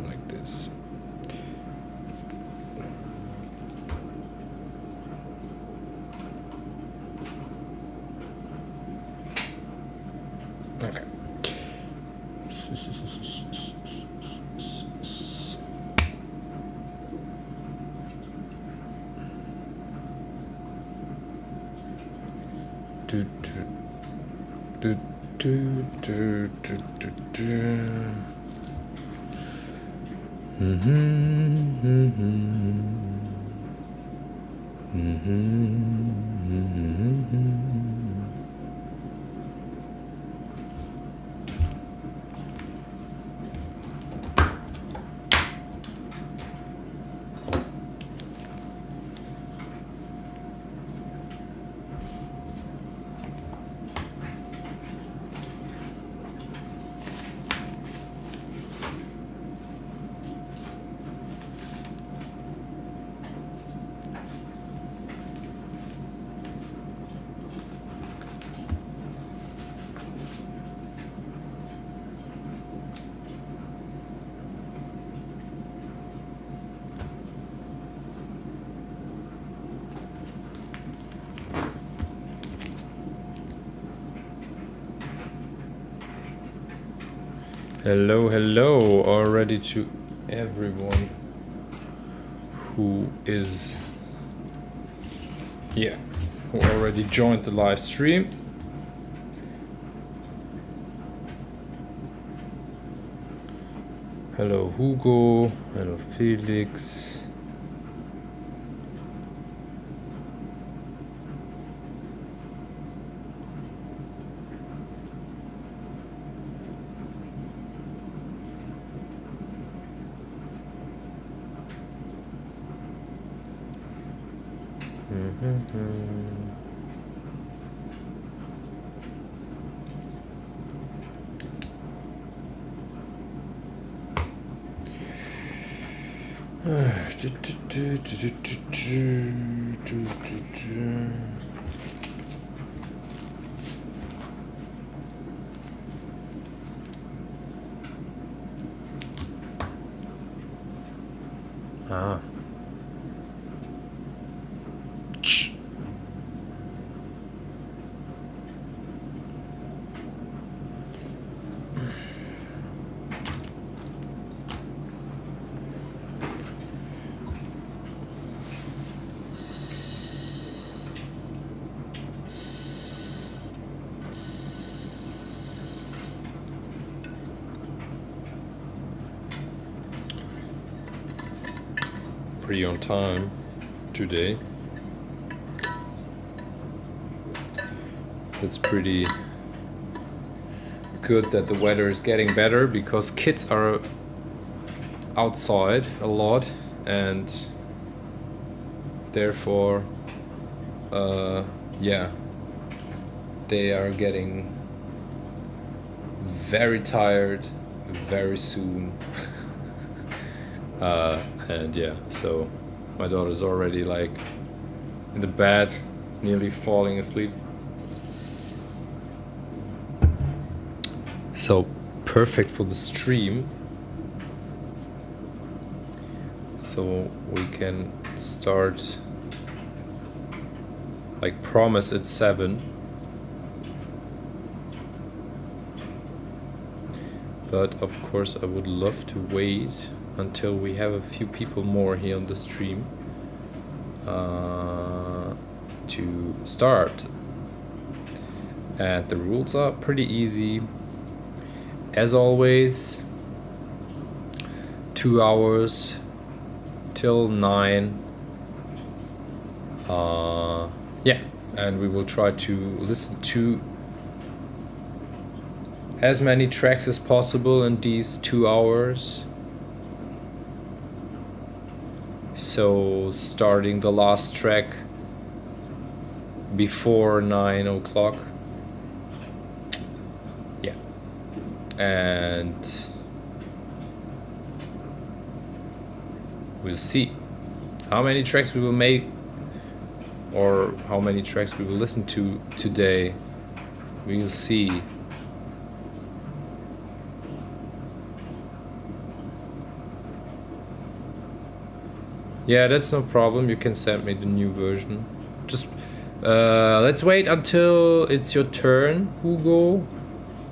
Like this. Okay. Hello already to everyone who is who already joined the live stream. Hello Hugo, hello Felix. Ah. Pretty on time today. It's pretty good that the weather is getting better because kids are outside a lot and therefore they are getting very tired very soon. And so my daughter's already like in the bed, nearly falling asleep. So perfect for the stream. So we can start like promise at 7. But of course I would love to wait until we have a few people more here on the stream to start. And the rules are pretty easy. As always, 2 hours till 9. And we will try to listen to as many tracks as possible in these 2 hours. So starting the last track before 9 o'clock. and we'll see how many tracks we will make or how many tracks we will listen to today. We'll see. Yeah, that's no problem. You can send me the new version. Just let's wait until it's your turn, Hugo.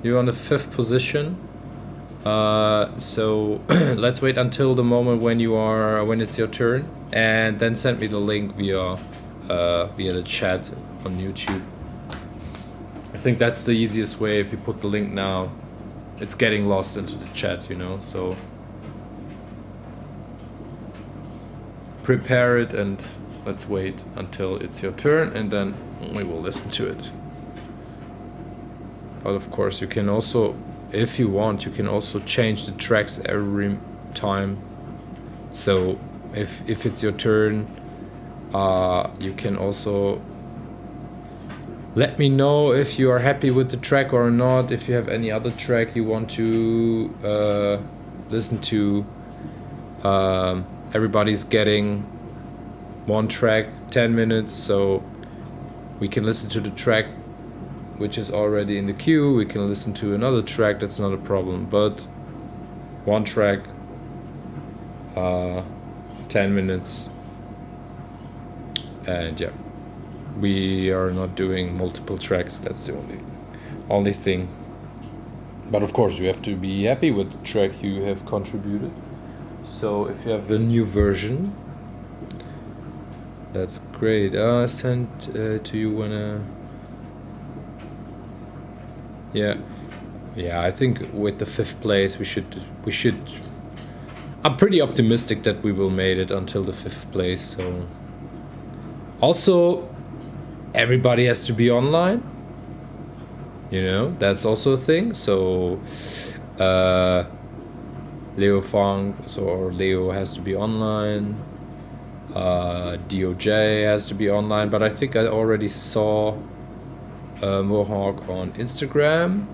You're on the 5th position. So let's wait until the moment when it's your turn, and then send me the link via the chat on YouTube. I think that's the easiest way. If you put the link now, it's getting lost into the chat, you know, so prepare it and let's wait until it's your turn, and then we will listen to it. But of course you can also, if you want, you can also change the tracks every time. So if it's your turn, you can also let me know if you are happy with the track or not. If you have any other track you want to listen to, everybody's getting one track, 10 minutes, so we can listen to the track which is already in the queue. We can listen to another track, that's not a problem, but one track, 10 minutes, and yeah, we are not doing multiple tracks. That's the only thing. But of course you have to be happy with the track you have contributed. So if you have the new version, that's great. I sent to you when yeah, I think with the 5th place we should I'm pretty optimistic that we will make it until the 5th place. So also everybody has to be online, you know, that's also a thing. So Leo Funk or Leo has to be online, DOJ has to be online, but I think I already saw Mohawk on Instagram.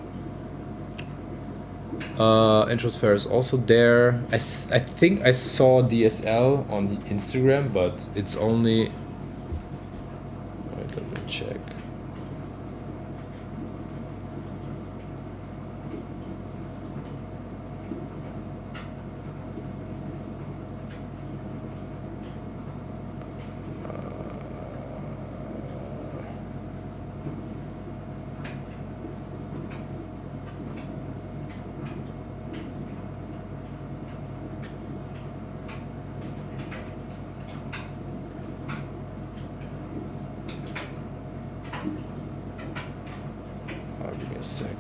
Introsphere is also there. I think I saw DSL on Instagram, but it's only... Wait, let me check. Give me a sec.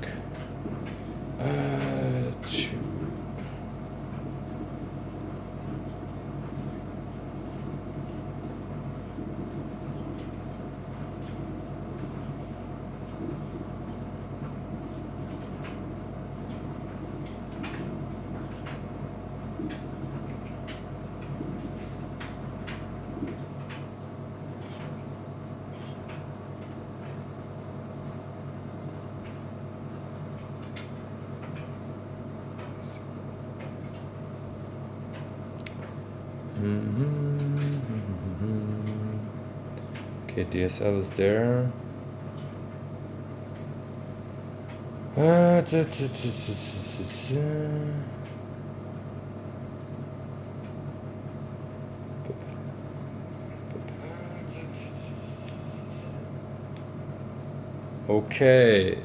Okay, DSL is there. Okay,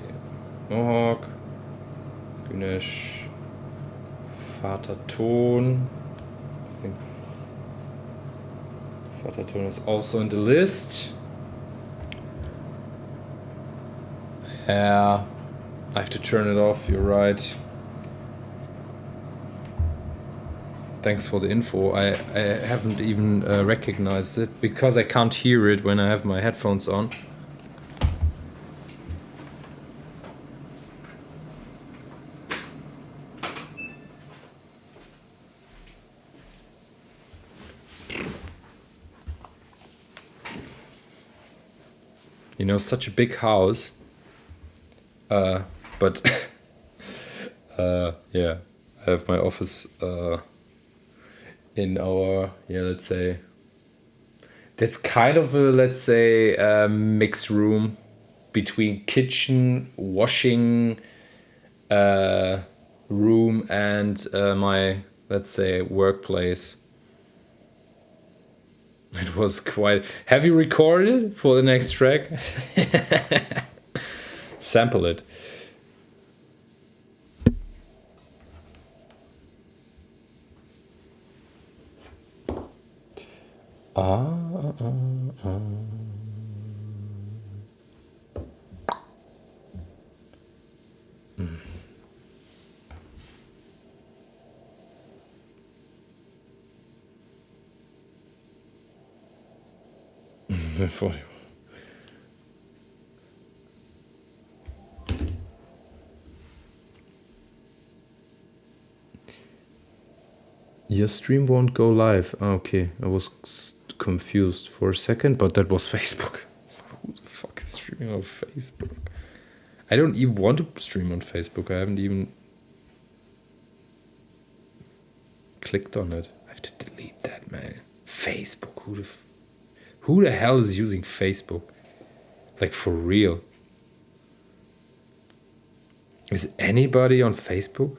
Mohawk, Güneş, Vater Ton. I think Vater Ton is also in the list. Yeah, I have to turn it off, you're right. Thanks for the info. I haven't even recognized it because I can't hear it when I have my headphones on. You know, such a big house, but Yeah, I have my office in our, yeah, let's say, that's kind of a, let's say, mixed room between kitchen, washing room, and my, let's say, workplace. It was quite. Have you recorded for the next track? Sample it. For you. Your stream won't go live. Okay, I was confused for a second, but that was Facebook. Who the fuck is streaming on Facebook? I don't even want to stream on Facebook. I haven't even clicked on it. I have to delete that, man. Facebook. Who the hell is using Facebook? Like, for real? Is anybody on Facebook?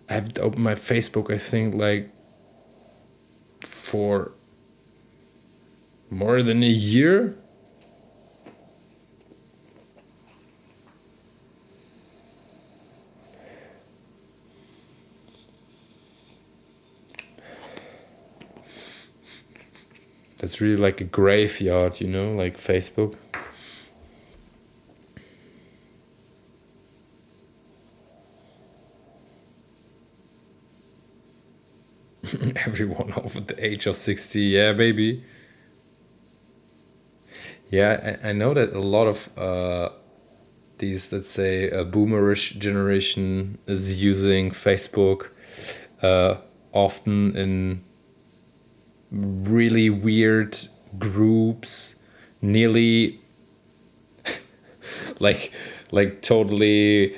I've opened my Facebook, I think, like, for more than a year. That's really like a graveyard, you know, like Facebook. Everyone over the age of 60, yeah, baby. Yeah, I know that a lot of these, let's say, boomerish generation is using Facebook often in really weird groups, nearly like totally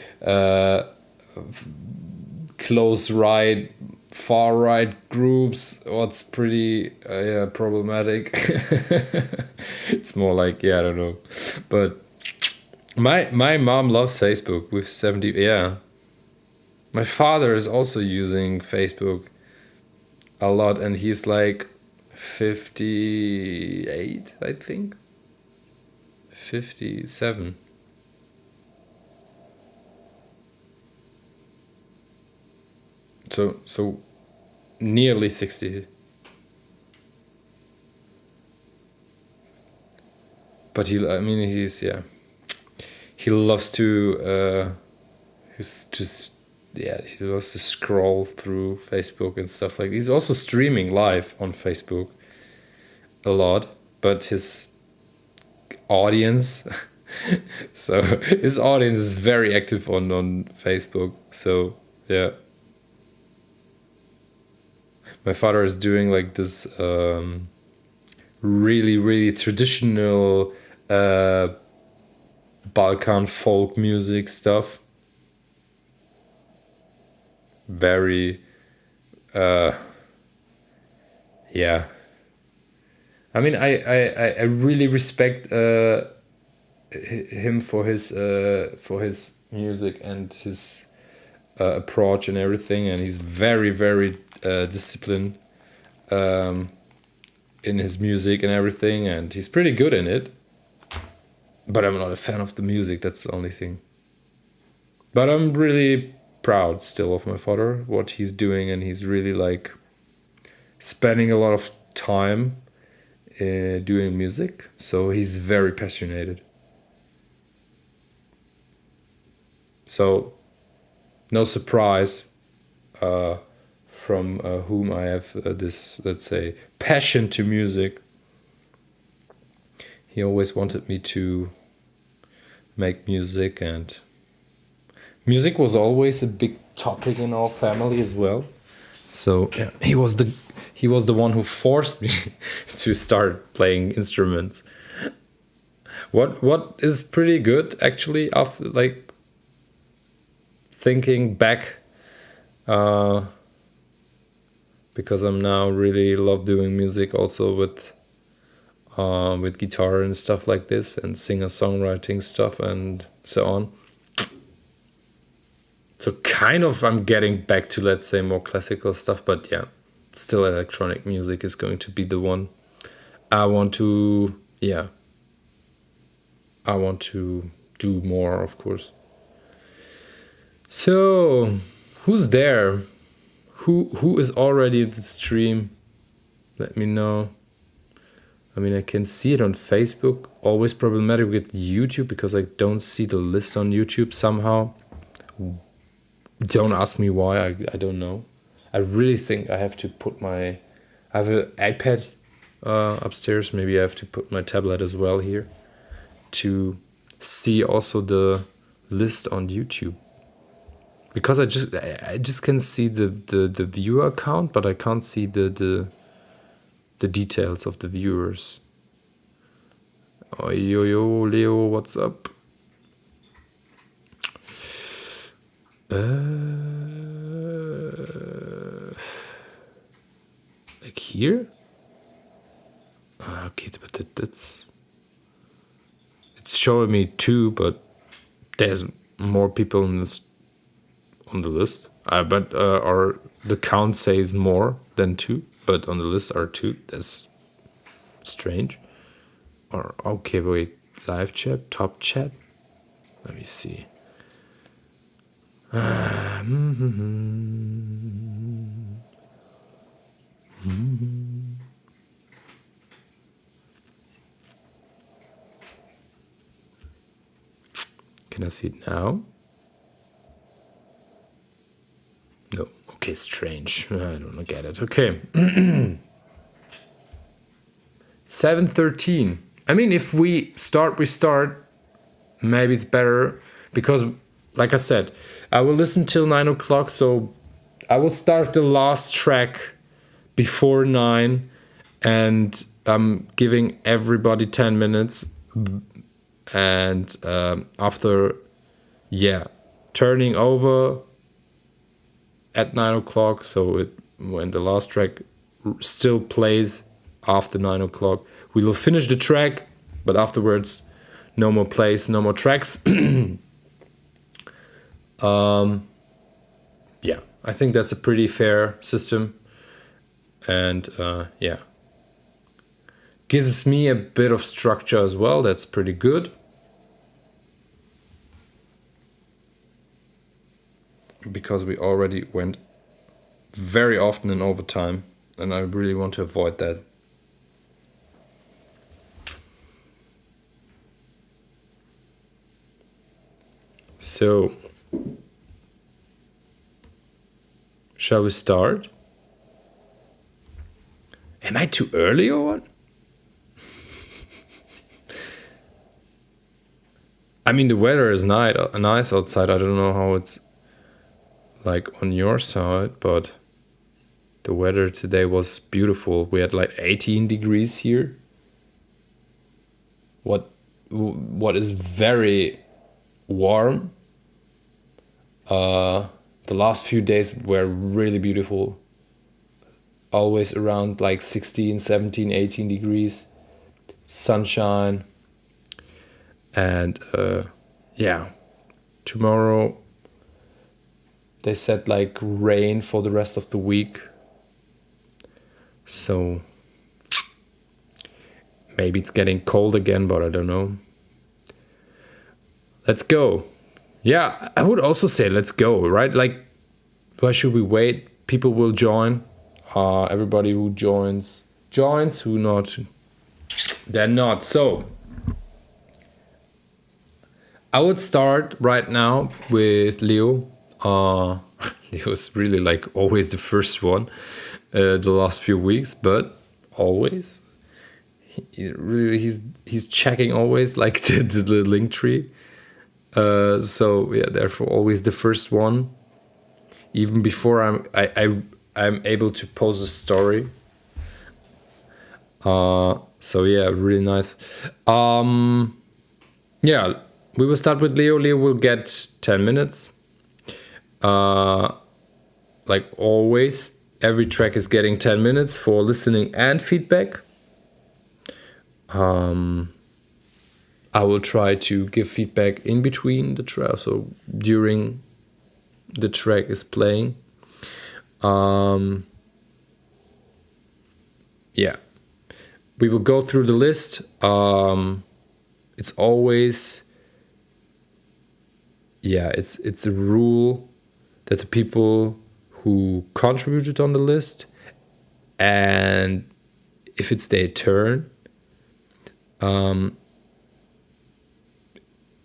close right, far right groups. What's pretty yeah, problematic. It's more like, yeah, I don't know, but my mom loves Facebook with 70. Yeah, my father is also using Facebook a lot, and he's like 58, I think. 57. So nearly 60. But I mean, yeah, he loves to yeah, he loves to scroll through Facebook and stuff like. He's also streaming live on Facebook a lot, but his audience so his audience is very active on Facebook. So yeah, my father is doing like this really traditional Balkan folk music stuff. Very yeah, I mean, I really respect him for his music and his approach and everything, and he's very disciplined in his music and everything, and he's pretty good in it. But I'm not a fan of the music. That's the only thing. But I'm really proud still of my father, what he's doing, and he's really like spending a lot of time doing music. So he's very passionate. So no surprise from whom I have this, let's say, passion to music. He always wanted me to make music, and music was always a big topic in our family as well. So yeah, he was the one who forced me to start playing instruments. What is pretty good actually, after like thinking back, because I'm now really love doing music also with guitar and stuff like this, and singer-songwriting stuff and so on. So kind of I'm getting back to, let's say, more classical stuff, but yeah, still electronic music is going to be the one I want to do more, of course. So, who's there? Who is already in the stream? Let me know. I mean, I can see it on Facebook. Always problematic with YouTube because I don't see the list on YouTube somehow. Don't ask me why. I don't know. I really think I have to put I have an iPad upstairs. Maybe I have to put my tablet as well here to see also the list on YouTube. Because I just can see the viewer account, but I can't see the details of the viewers. Oh, yo, Leo, what's up? Like here? Okay, but it's showing me 2, but there's more people on the list. But the count says more than 2, but on the list are 2. That's strange. Or okay, wait, live chat, top chat. Let me see. Can I see it now? No. Okay, strange. I don't get it. Okay. 7:13. I mean, if we start, we start. Maybe it's better because, like I said, I will listen till 9 o'clock. So I will start the last track before 9, and I'm giving everybody 10 minutes. And after, turning over at 9 o'clock. So when the last track still plays after 9 o'clock, we will finish the track, but afterwards, no more plays, no more tracks. I think that's a pretty fair system. And gives me a bit of structure as well. That's pretty good. Because we already went very often in overtime, and I really want to avoid that. So, shall we start? Am I too early or what? I mean, the weather is nice outside. I don't know how it's like on your side, but the weather today was beautiful. We had like 18 degrees here. What is very warm. The last few days were really beautiful. Always around like 16, 17, 18 degrees. Sunshine. And tomorrow they said like rain for the rest of the week. So maybe it's getting cold again, but I don't know. Let's go. Yeah, I would also say let's go, right? Like, why should we wait? People will join. Everybody who joins, who not, they're not. So I would start right now with Leo. Leo's really like always the first one the last few weeks, but always he's checking always like the link tree. So yeah, therefore always the first one, even before I'm able to post a story. So yeah, really nice. Yeah, we will start with Leo. Leo will get 10 minutes. Like always, every track is getting 10 minutes for listening and feedback. I will try to give feedback in between the track, so during the track is playing. Yeah, we will go through the list. It's always, it's a rule that the people who contributed on the list, and if it's their turn,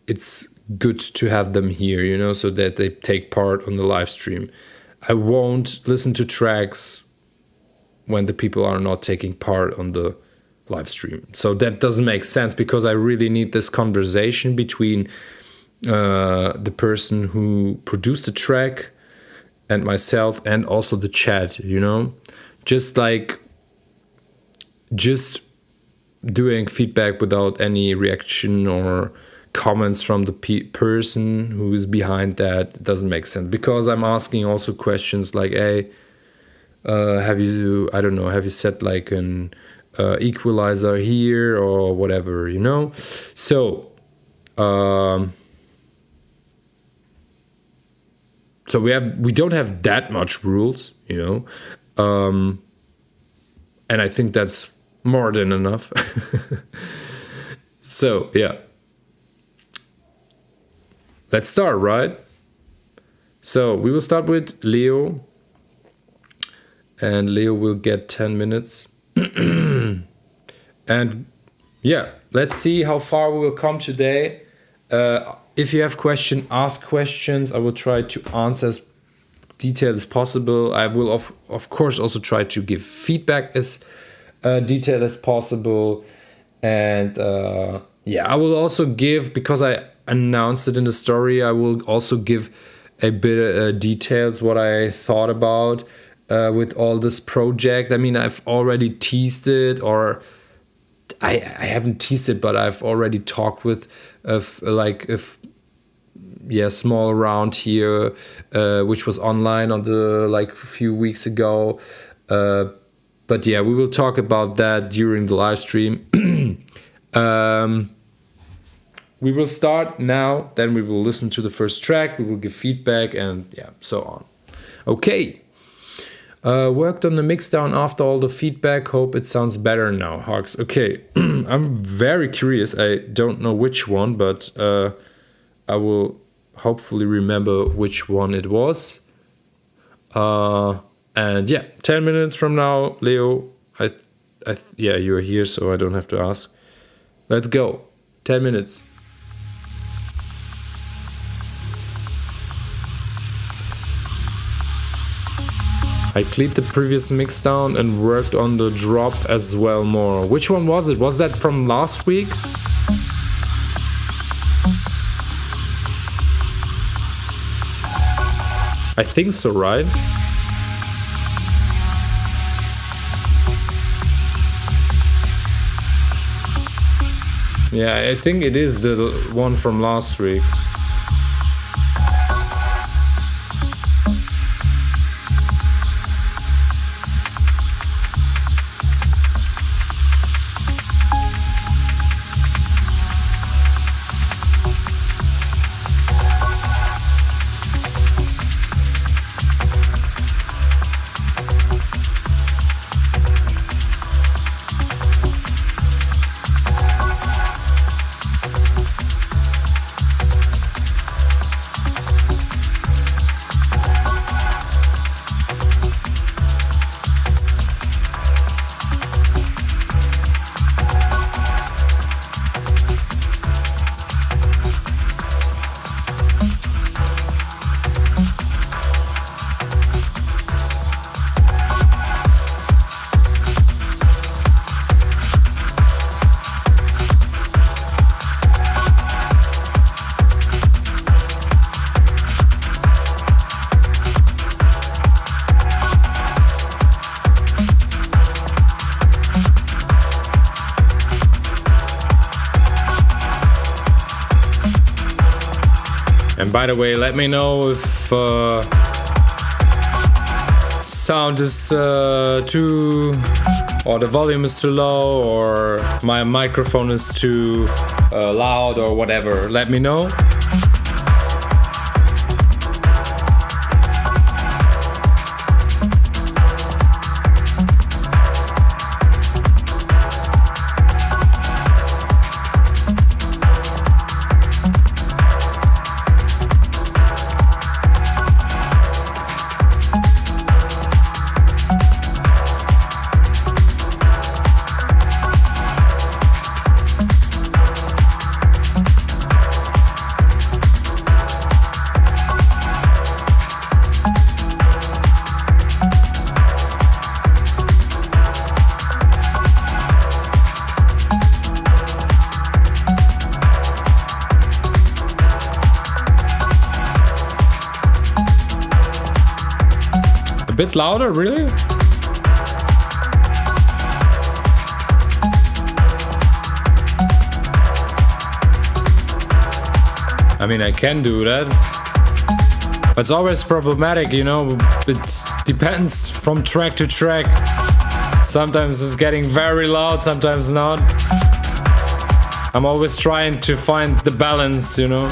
it's good to have them here, so that they take part on the live stream. I won't listen to tracks when the people are not taking part on the live stream. So that doesn't make sense, because I really need this conversation between the person who produced the track and myself, and also the chat, just doing feedback without any reaction or comments from the person who is behind that doesn't make sense, because I'm asking also questions like, hey, have you set like an equalizer here or whatever, so so we don't have that much rules, and I think that's more than enough. So yeah, let's start, right? So we will start with Leo, and Leo will get 10 minutes. And yeah, let's see how far we will come today. If you have questions, ask questions. I will try to answer as detailed as possible. I will of course also try to give feedback as detailed as possible. And I will also give, because I announced it in the story, I will also give a bit of details what I thought about with all this project. I mean, I've already teased it, or I haven't teased it, but I've already talked with small round here, which was online on the a few weeks ago. But yeah, we will talk about that during the live stream. We will start now, then we will listen to the first track, we will give feedback, and so on. Okay. Worked on the mixdown after all the feedback. Hope it sounds better now, Hugs. Okay, I'm very curious. I don't know which one, but I will hopefully remember which one it was. And 10 minutes from now, Leo. You're here, so I don't have to ask. Let's go. 10 minutes. I cleaned the previous mix down and worked on the drop as well more. Which one was it? Was that from last week? I think so, right? Yeah, I think it is the one from last week. And by the way, let me know if sound is too, or the volume is too low, or my microphone is too loud, or whatever. Let me know. A bit louder, really? I mean, I can do that. But it's always problematic, you know? It depends from track to track. Sometimes it's getting very loud, sometimes not. I'm always trying to find the balance, you know?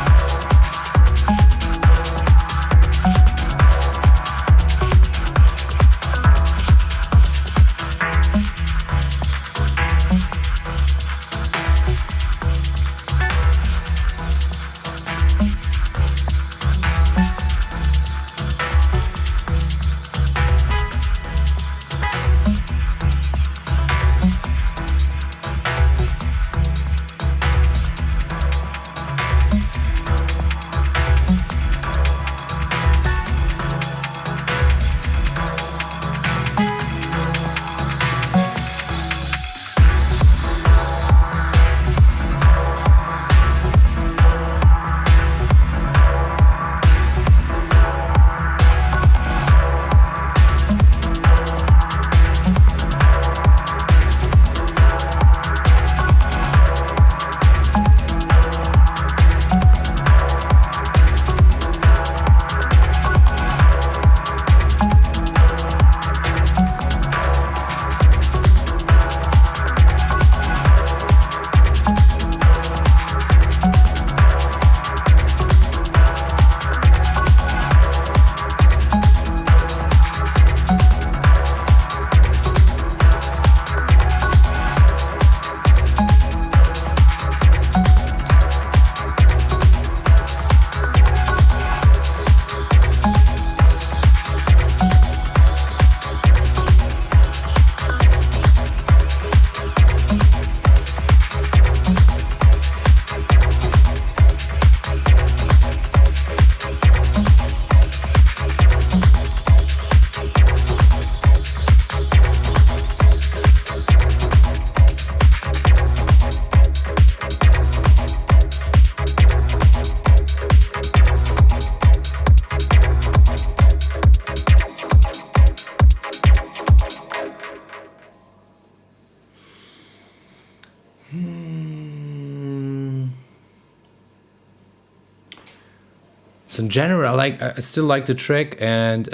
So in general, I still like the track, and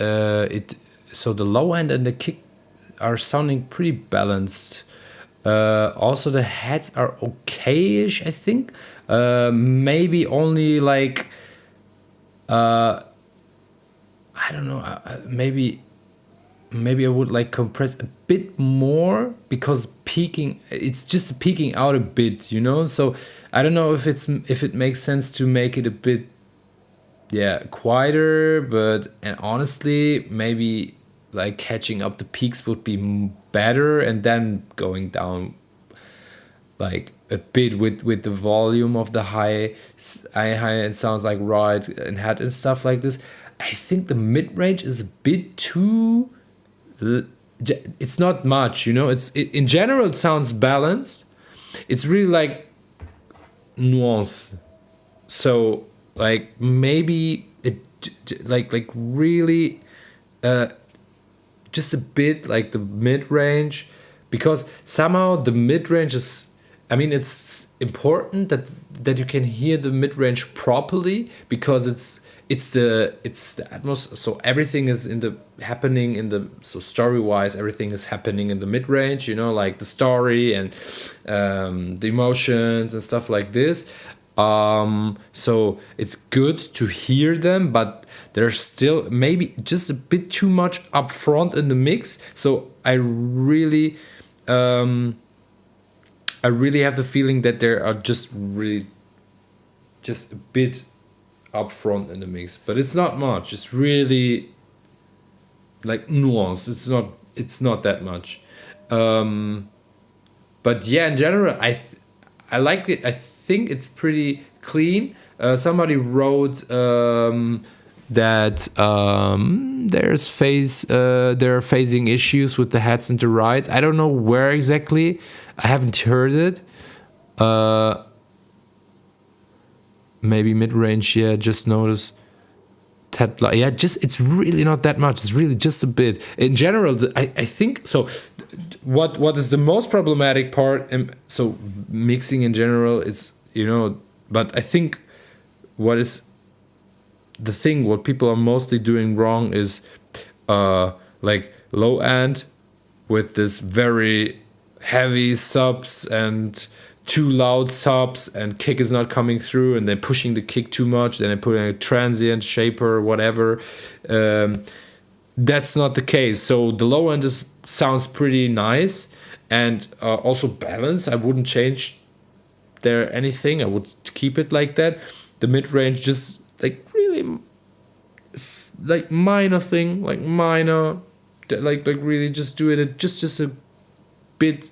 so the low end and the kick are sounding pretty balanced. Also the heads are okay-ish, I think. Maybe only like I don't know. Maybe I would like compress a bit more, because it's just peaking out a bit, you know. So I don't know if it makes sense to make it a bit quieter, and honestly, maybe like catching up the peaks would be better, and then going down like a bit with the volume of the high end sounds, like ride and head and stuff like this. I think the mid range is a bit too. It's not much, you know. In general it sounds balanced. It's really like nuance. So like maybe it like really just a bit like the mid range, because somehow the mid range is I mean, it's important that you can hear the mid range properly, because it's the atmosphere. So everything is in the happening in the, so story wise, everything is happening in the mid range. You know, like the story and the emotions and stuff like this. So it's good to hear them, but there's still maybe just a bit too much upfront in the mix. So I really have the feeling that there are just really just a bit upfront in the mix, but it's not much. It's really like nuance. It's not that much. But yeah, in general, I like it. I think it's pretty clean. Somebody wrote that they're facing issues with the heads and the rides. I don't know where exactly. I haven't heard it. Maybe mid range. Yeah, just notice. Yeah, just it's really not that much. It's really just a bit. In general, I think so. What is the most problematic part? So mixing in general, it's, but I think what is the thing, what people are mostly doing wrong is like low end with this very heavy subs and too loud subs, and kick is not coming through, and they're pushing the kick too much, then they put in a transient shaper or whatever. That's not the case. So the low end sounds pretty nice, and also balanced. I wouldn't change there anything. I would keep it like that. The mid range just like really like minor thing, like minor, like really just do it just a bit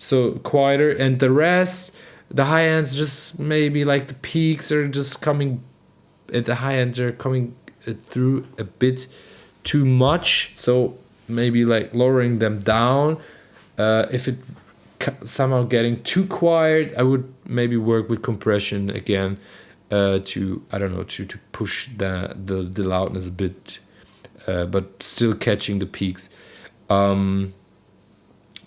so quieter, and the rest, the high ends, just maybe like the peaks are just coming at the high end, are coming through a bit too much, so maybe like lowering them down. If it somehow getting too quiet, I would maybe work with compression again, to, I don't know, to push the loudness a bit, but still catching the peaks.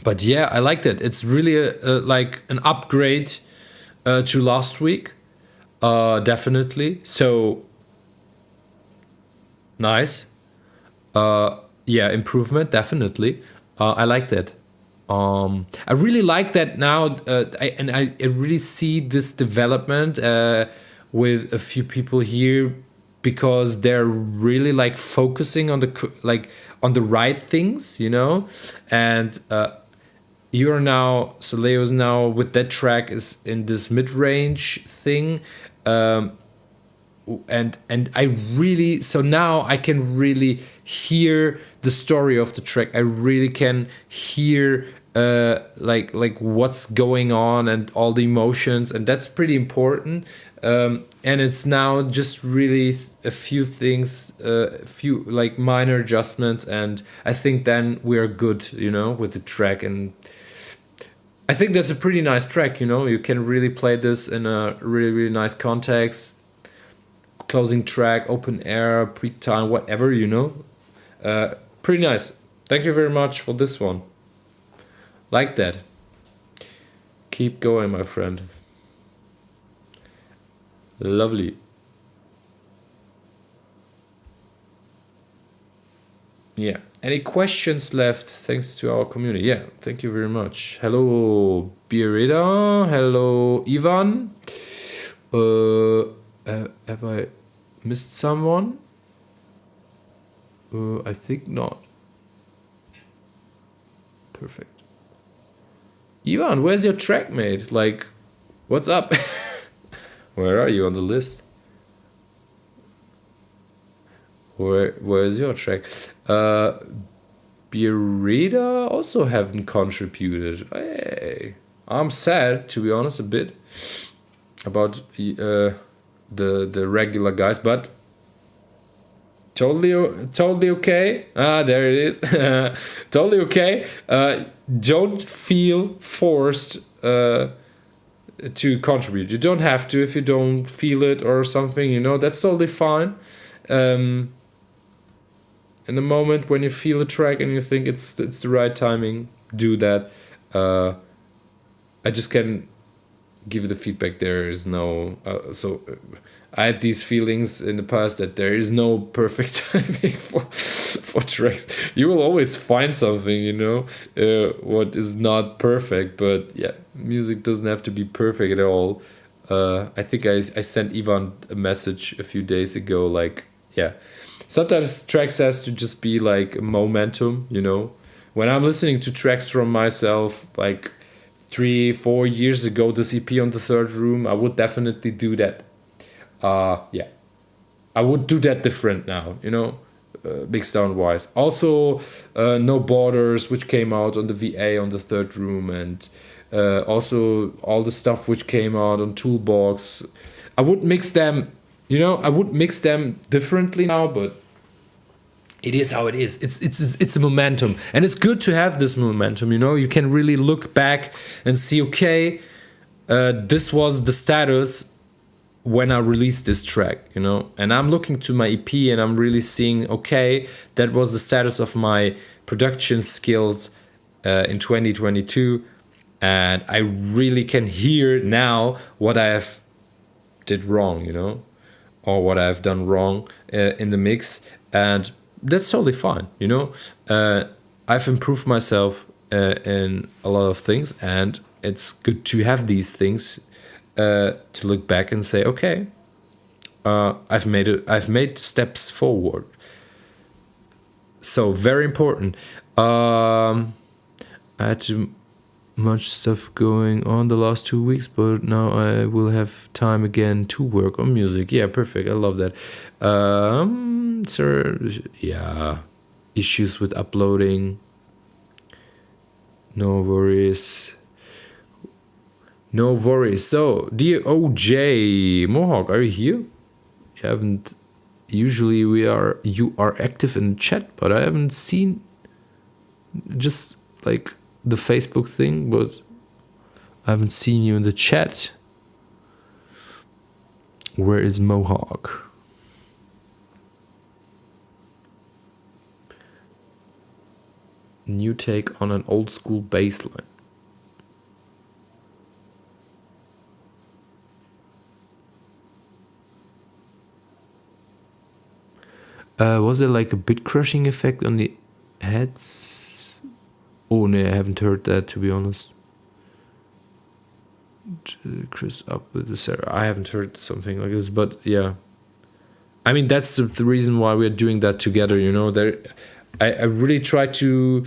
But yeah, I liked it. It's really like an upgrade to last week, definitely. So nice. Yeah, improvement, definitely. I like that. I really like that now. I really see this development with a few people here, because they're really like focusing on the right things, and you're now, so Leo's now with that track is in this mid-range thing, and I really, so now I can really hear the story of the track. I really can hear like what's going on and all the emotions, and that's pretty important. And it's now just really a few things, a few like minor adjustments, and I think then we're good, with the track. And I think that's a pretty nice track, you can really play this in a really, really nice context. Closing track, open air, pre-time, whatever, pretty nice. Thank you very much for this one. Like that. Keep going, my friend. Lovely. Yeah. Any questions left? Thanks to our community. Yeah, thank you very much. Hello, Birida. Hello, Ivan. Have I missed someone? I think not. Perfect. Ivan, where's your track, mate? Like, what's up? Where are you on the list? Where's your track? Birida also haven't contributed. Hey, I'm sad, to be honest, a bit about the regular guys, but totally okay. There it is. Totally okay. Don't feel forced to contribute. You don't have to if you don't feel it or something. That's totally fine. In the moment when you feel a track and you think it's the right timing, do that. I just can give the feedback. There is no I had these feelings in the past that there is no perfect timing for tracks. You will always find something, what is not perfect. But yeah, music doesn't have to be perfect at all. I think I sent Ivan a message a few days ago. Like, yeah, sometimes tracks has to just be like momentum. When I'm listening to tracks from myself, like 3-4 years ago, the CP on the third room, I would definitely do that. Yeah, I would do that different now, big sound wise. Also, No Borders, which came out on the VA on the third room, and also all the stuff which came out on Toolbox. I would mix them, I would mix them differently now, but it is how it is. It's a momentum, and it's good to have this momentum. You can really look back and see, okay, this was the status when I released this track, and I'm looking to my EP and I'm really seeing, okay, that was the status of my production skills in 2022, and I really can hear now what I have did wrong, or what I've done wrong in the mix, and that's totally fine, I've improved myself in a lot of things, and it's good to have these things to look back and say, okay, I've made steps forward. So very important. I had too much stuff going on the last 2 weeks, but now I will have time again to work on music. Yeah, perfect. I love that. Sir, yeah, issues with uploading. No worries. No worries. So, dear OJ Mohawk, are you here? You haven't. Usually you are active in the chat, but I haven't seen just like the Facebook thing, but I haven't seen you in the chat. Where is Mohawk? New take on an old school bass line. Was there like a bit crushing effect on the heads? Oh no, I haven't heard that, to be honest. Chris up with the Sarah. I haven't heard something like this, but yeah. I mean, that's the reason why we're doing that together, I really try to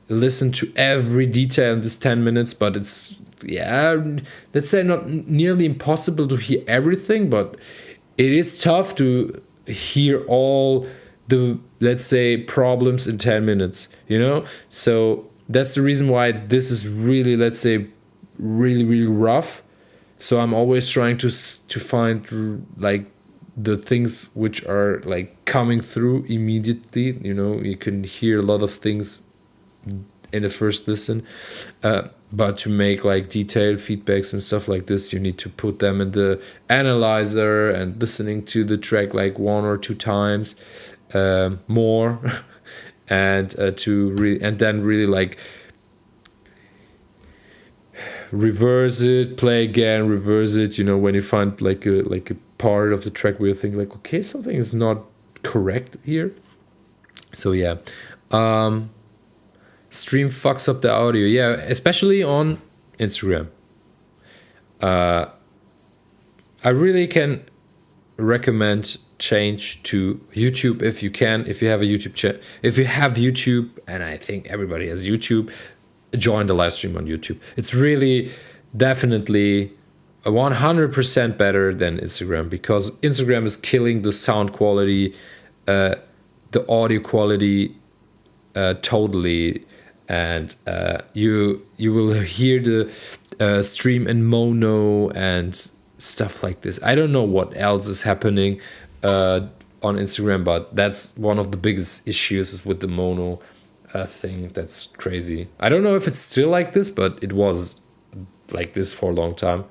listen to every detail in this 10 minutes, but it's, let's say not nearly impossible to hear everything, but it is tough to hear all the, let's say, problems in 10 minutes, So that's the reason why this is really, let's say, really, really rough. So I'm always trying to find like the things which are like coming through immediately. You can hear a lot of things in the first listen, but to make like detailed feedbacks and stuff like this, you need to put them in the analyzer and listening to the track like 1 or 2 times more and and then really like reverse it, play again, reverse it, when you find like a part of the track where you think like, okay, something is not correct here. So yeah, stream fucks up the audio, yeah, especially on Instagram. I really can recommend change to YouTube if you can, if you have a YouTube channel, if you have YouTube, and I think everybody has YouTube, join the live stream on YouTube. It's really definitely 100% better than Instagram, because Instagram is killing the sound quality, the audio quality totally, and you will hear the stream in mono and stuff like this. I don't know what else is happening on Instagram, but that's one of the biggest issues is with the mono thing. That's crazy. I don't know if it's still like this, but it was like this for a long time.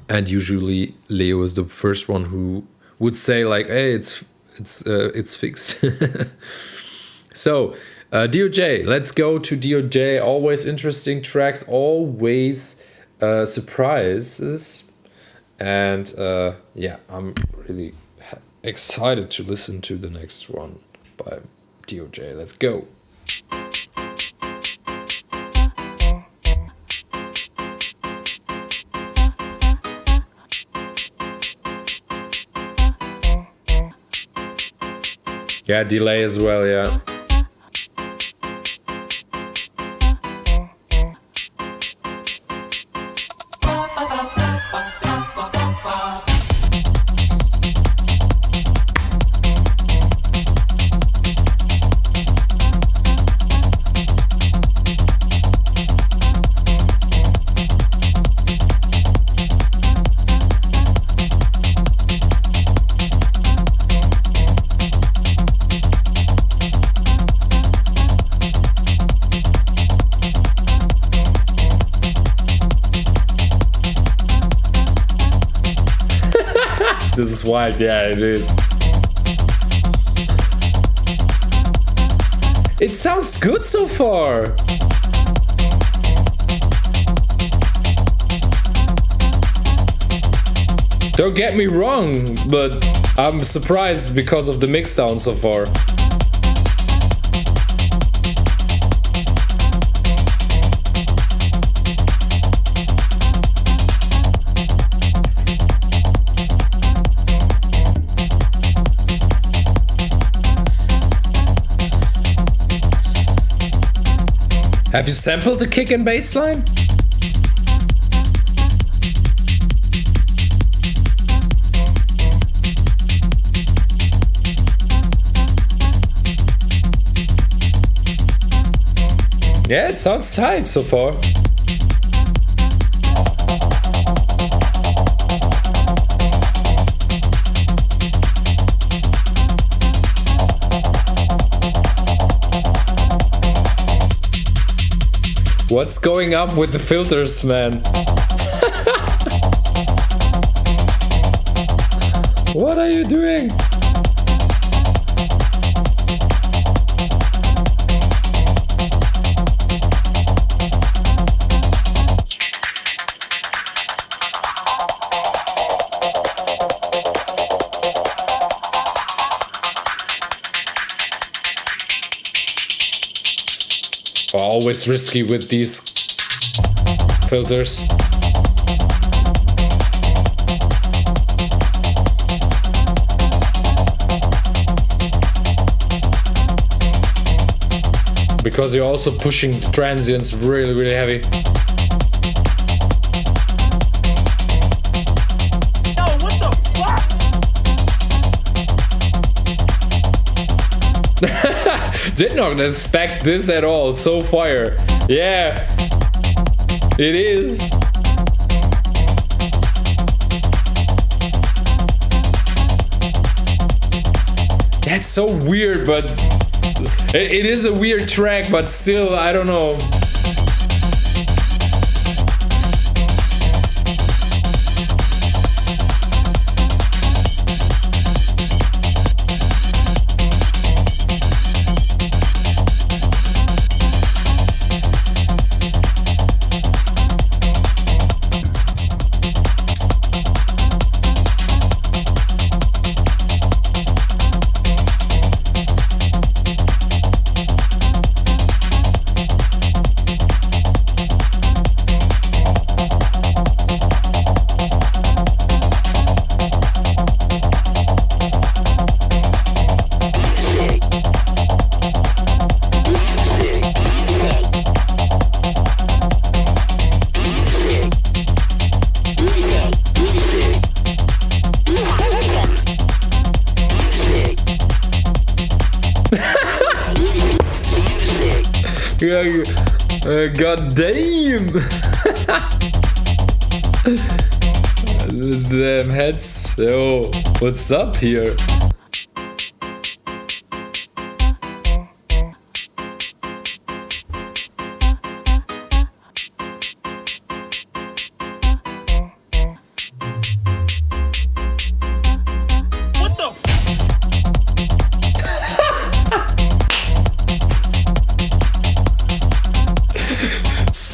And usually Leo is the first one who would say like, hey, it's fixed. So DOJ, let's go to DOJ. Always interesting tracks, always surprises. And yeah, I'm really excited to listen to the next one by DOJ. Let's go. Yeah, delay as well, yeah. This is wild, yeah, it is. It sounds good so far. Don't get me wrong, but I'm surprised because of the mixdown so far. Have you sampled the kick and bass line? Yeah, it sounds tight so far. What's going up with the filters, man? What are you doing? Always risky with these filters. Because you're also pushing the transients really, really heavy. Yo, what the fuck? Did not expect this at all. So fire. Yeah, it is. That's so weird, but it is a weird track, but still, I don't know. God damn! Damn heads. Yo, what's up here?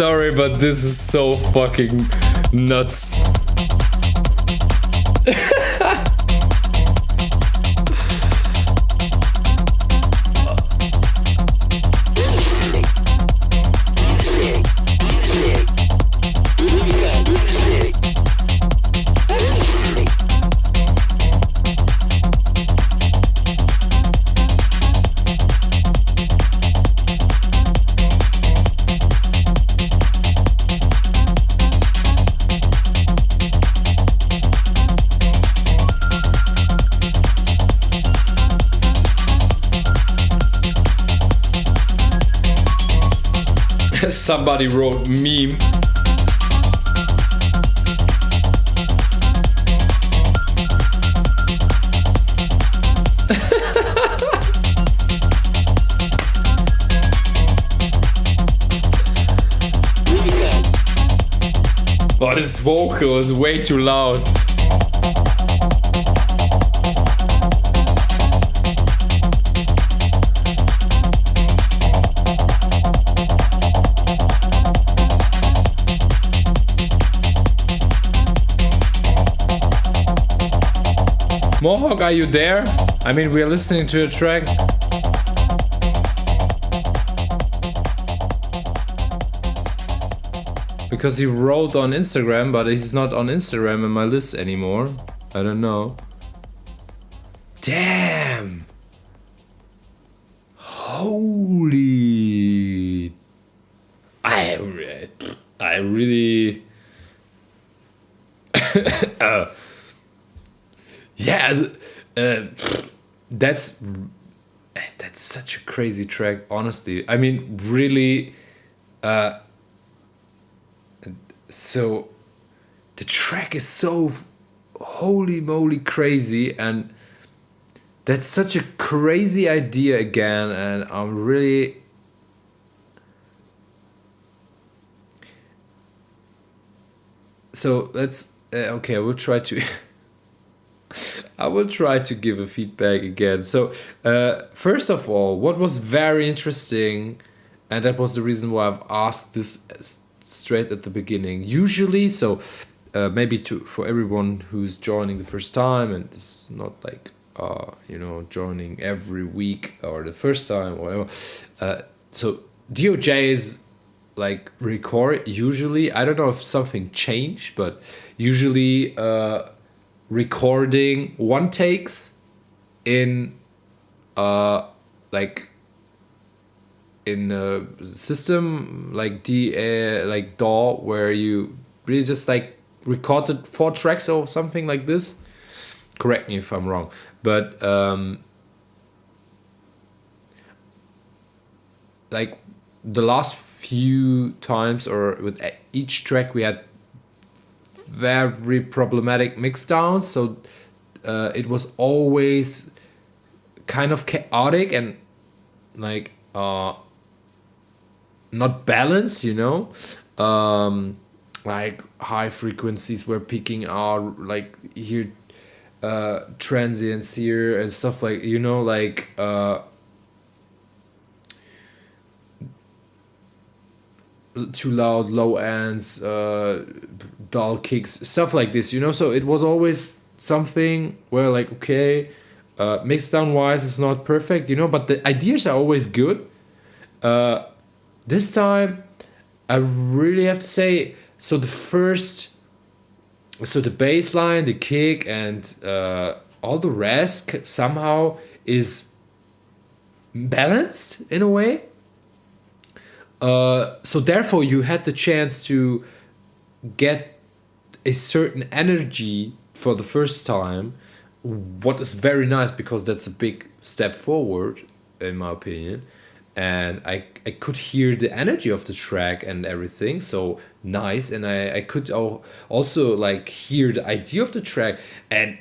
sorry, but this is so fucking nuts. Somebody wrote meme. Oh, this vocal is way too loud. Mohawk, are you there? I mean, we are listening to a track. Because he wrote on Instagram, but he's not on Instagram in my list anymore. I don't know. Damn! Holy... I really... Yeah, that's such a crazy track, honestly. I mean, really, so the track is so holy moly crazy, and that's such a crazy idea again, and I'm really... So let's, okay, I will try to... I will try to give a feedback again. So, first of all, what was very interesting, and that was the reason why I've asked this straight at the beginning. Usually, so maybe for everyone who's joining the first time and it's not like joining every week or the first time or whatever. So DOJ is like record usually. I don't know if something changed, but usually. Recording one takes in like in a system like like DAW, where you really just like recorded 4 tracks or something like this. Correct me if I'm wrong, but like the last few times or with each track we had very problematic mix downs, so it was always kind of chaotic and like not balanced, like high frequencies were peaking out, like here transients here and stuff, like like too loud low ends, dull kicks, stuff like this, so it was always something where like, okay, mix down wise is not perfect, but the ideas are always good. This time I really have to say, so the bass line, the kick, and all the rest somehow is balanced in a way. So therefore you had the chance to get a certain energy for the first time, what is very nice because that's a big step forward in my opinion. And I could hear the energy of the track and everything, so nice. And I could also like hear the idea of the track. And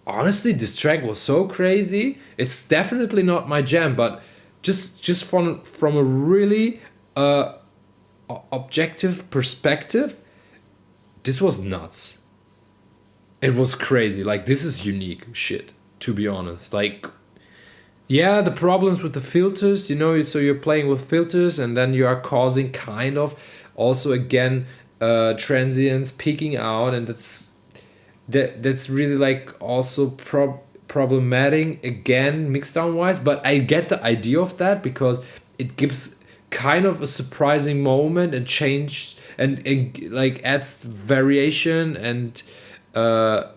honestly, this track was so crazy. It's definitely not my jam, but just from a really objective perspective, this was nuts. It was crazy. Like, this is unique shit, to be honest. Like, Yeah, the problems with the filters, so you're playing with filters and then you are causing kind of also again transients peaking out, and that's really like also problematic again mixdown wise, but I get the idea of that because it gives kind of a surprising moment and change and like adds variation and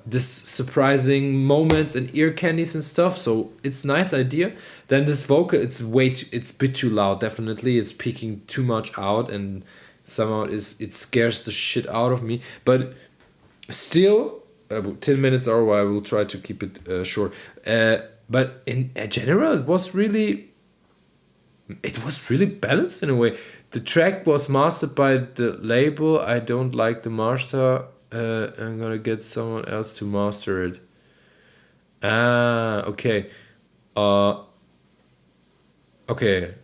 this surprising moments and ear candies and stuff, so it's nice idea. Then this vocal, it's a bit too loud, definitely it's peaking too much out and somehow it scares the shit out of me, but still 10 minutes or I will try to keep it short, but in general it was really balanced in a way. The track was mastered by the label. I don't like the master. I'm gonna get someone else to master it. Okay. Okay.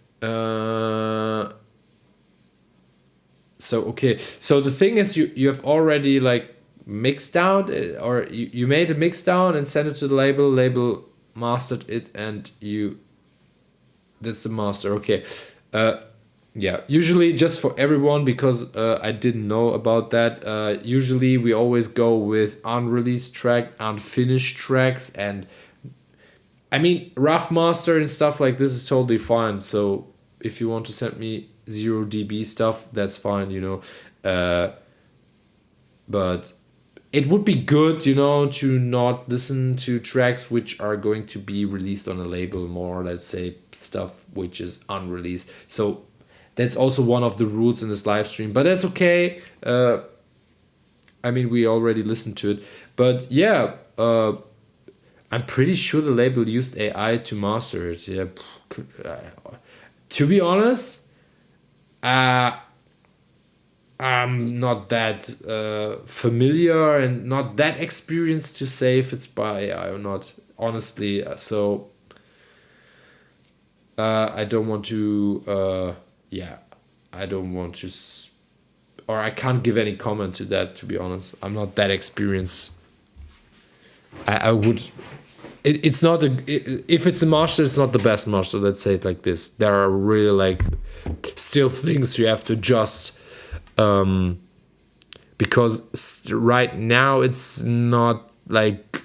So the thing is, you have already like mixed down, or you made a mix down and sent it to the label. Label mastered it, and that's the master. Okay. Yeah, usually just for everyone, because I didn't know about that. Usually we always go with unreleased track, unfinished tracks, and I mean rough master and stuff like this is totally fine. So if you want to send me 0 dB stuff, that's fine. But it would be good, to not listen to tracks which are going to be released on a label, more, let's say, stuff which is unreleased. So that's also one of the rules in this live stream, but that's okay. I mean, we already listened to it, but yeah, I'm pretty sure the label used AI to master it. Yeah, to be honest, I'm not that familiar and not that experienced to say if it's by AI or not, honestly. So I don't want to, I don't want to, or I can't give any comment to that, to be honest. I'm not that experienced. I would, it's not, if it's a master, it's not the best master, let's say it like this. There are really like still things you have to adjust. Because right now it's not like,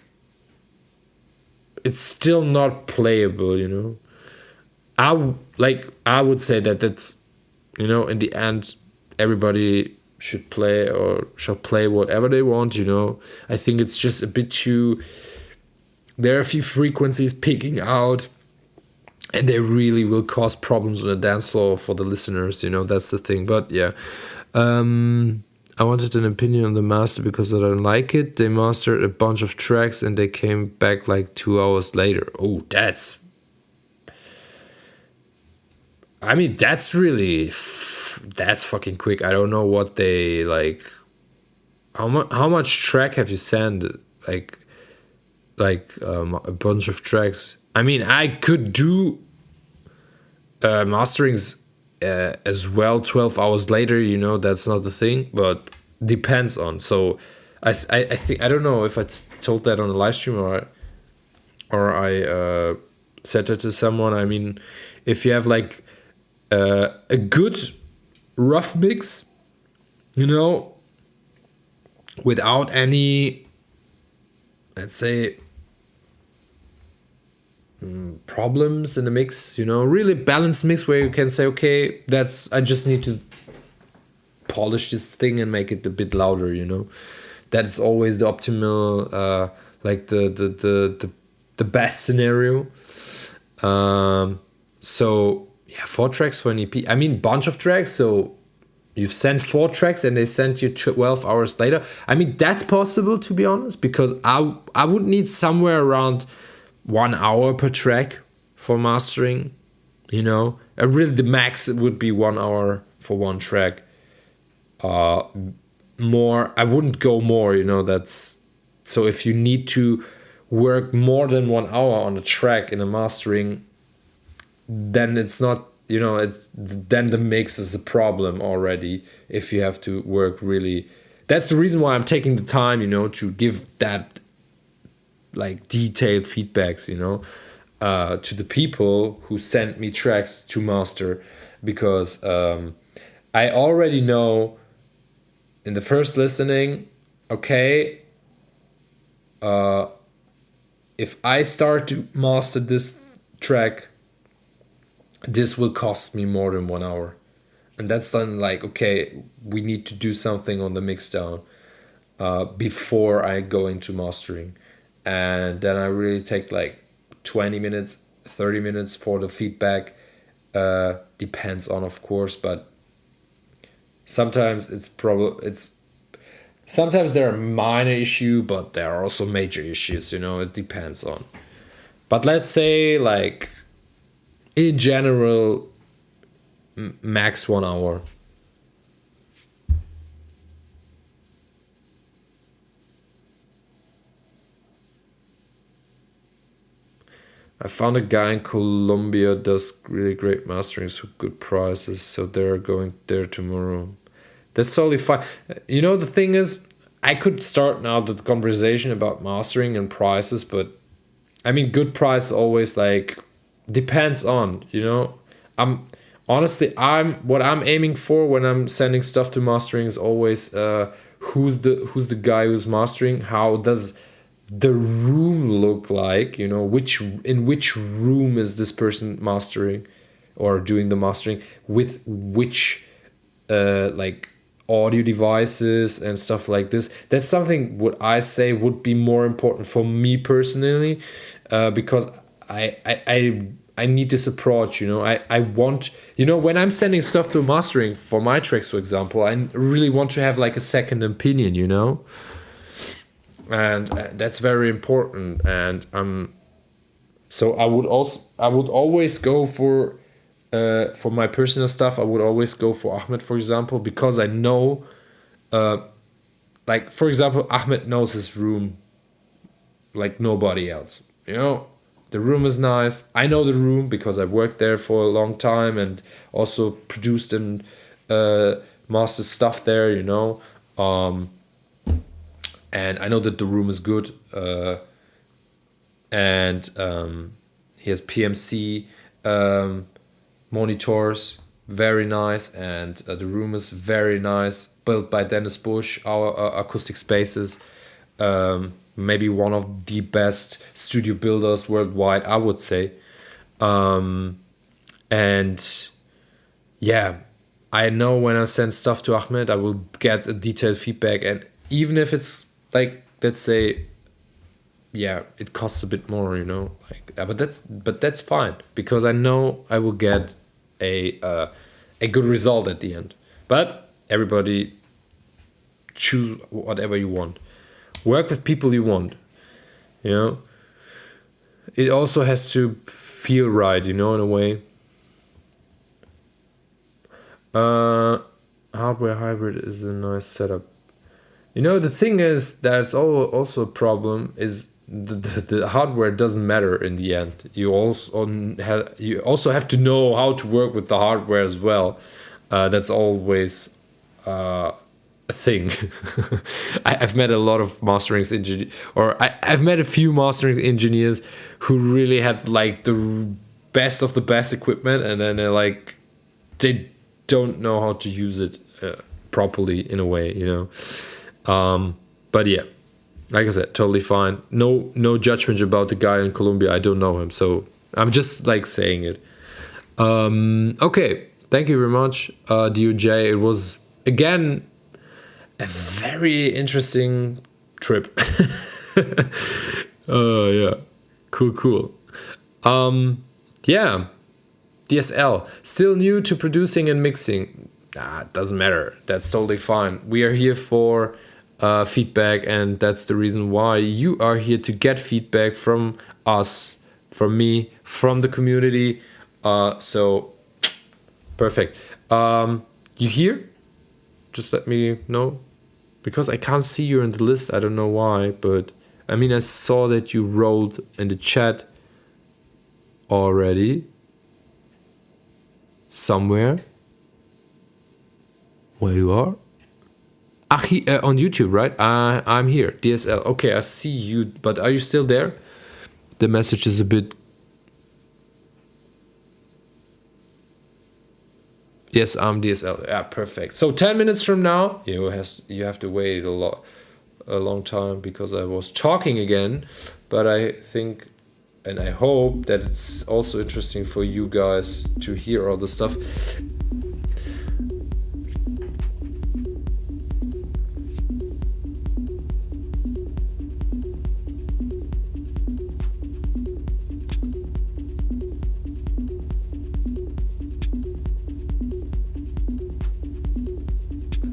it's still not playable. I would say that that's, in the end, everybody should play or shall play whatever they want. I think it's just a bit too, there are a few frequencies peaking out, and they really will cause problems on the dance floor for the listeners. That's the thing. But yeah. I wanted an opinion on the master because I don't like it. They mastered a bunch of tracks and they came back like 2 hours later. Oh, that's really, that's fucking quick. I don't know what they like. How much track have you sent? Like a bunch of tracks. I mean, I could do masterings as well 12 hours later. That's not the thing, but depends on. So I think, I don't know if I told that on the live stream or I said it to someone. I mean, if you have like a good rough mix, without any, let's say, problems in the mix, really balanced mix where you can say, okay, I just need to polish this thing and make it a bit louder. That's always the optimal, like the best scenario. So yeah, 4 tracks for an EP. I mean, bunch of tracks. So you've sent 4 tracks and they sent you 12 hours later. I mean, that's possible, to be honest, because I would need somewhere around 1 hour per track for mastering. Really the max would be 1 hour for one track. More, I wouldn't go more. That's, so if you need to work more than 1 hour on a track in a mastering, then it's not, it's, then the mix is a problem already. If you have to work really, that's the reason why I'm taking the time, to give that like detailed feedbacks. to the people who sent me tracks to master, because I already know in the first listening, okay, if I start to master this track, this will cost me more than 1 hour. And that's then like, okay, we need to do something on the mixdown before I go into mastering. And then I really take like 20 minutes, 30 minutes for the feedback. Depends on, of course, but sometimes sometimes there are minor issue, but there are also major issues, it depends on. But let's say like in general, max 1 hour. I found a guy in Colombia does really great masterings for good prices, so they're going there tomorrow. That's totally fine. The thing is, I could start now the conversation about mastering and prices, but I mean, good price always like depends on, I'm honestly, what I'm aiming for when I'm sending stuff to mastering is always who's the guy who's mastering, how does the room look like, in which room is this person mastering or doing the mastering, with which like audio devices and stuff like this. That's something what I say would be more important for me personally, because I need this approach. I want, when I'm sending stuff to mastering for my tracks, for example, I really want to have like a second opinion, and that's very important. And so I would always go for my personal stuff. I would always go for Ahmed, for example, because I know, like for example, Ahmed knows his room like nobody else. The room is nice. I know the room because I've worked there for a long time and also produced and mastered stuff there. And I know that the room is good. And he has PMC monitors, very nice, and the room is very nice, built by Dennis Bush, our acoustic spaces. Maybe one of the best studio builders worldwide, I would say. And yeah, I know when I send stuff to Ahmed, I will get a detailed feedback. And even if it's like, let's say, yeah, it costs a bit more, but that's fine, because I know I will get a good result at the end. But everybody choose whatever you want. Work with people you want. It also has to feel right, in a way. Hardware hybrid is a nice setup. The thing is, that's also a problem, is the hardware doesn't matter in the end. You also have to know how to work with the hardware as well. That's always a thing. I've met a lot of masterings engineers, or I've met a few mastering engineers who really had like the best of the best equipment, and then they don't know how to use it properly, in a way, but yeah, like I said, totally fine. No judgment about the guy in Colombia. I don't know him, so I'm just like saying it. Okay, thank you very much, DOJ. It was again a very interesting trip. Yeah, cool. Yeah, DSL, still new to producing and mixing. It doesn't matter. That's totally fine. We are here for feedback, and that's the reason why you are here, to get feedback from us, from me, from the community. So perfect. You here? Just let me know, because I can't see you in the list. I don't know why, but I mean, I saw that you wrote in the chat already somewhere where you are. On YouTube, right? I'm here, DSL. Okay, I see you, but are you still there? The message is a bit Yes, I'm DSL. Yeah, perfect. So 10 minutes from now, you have to wait a long time because I was talking again. But I think and I hope that it's also interesting for you guys to hear all the stuff.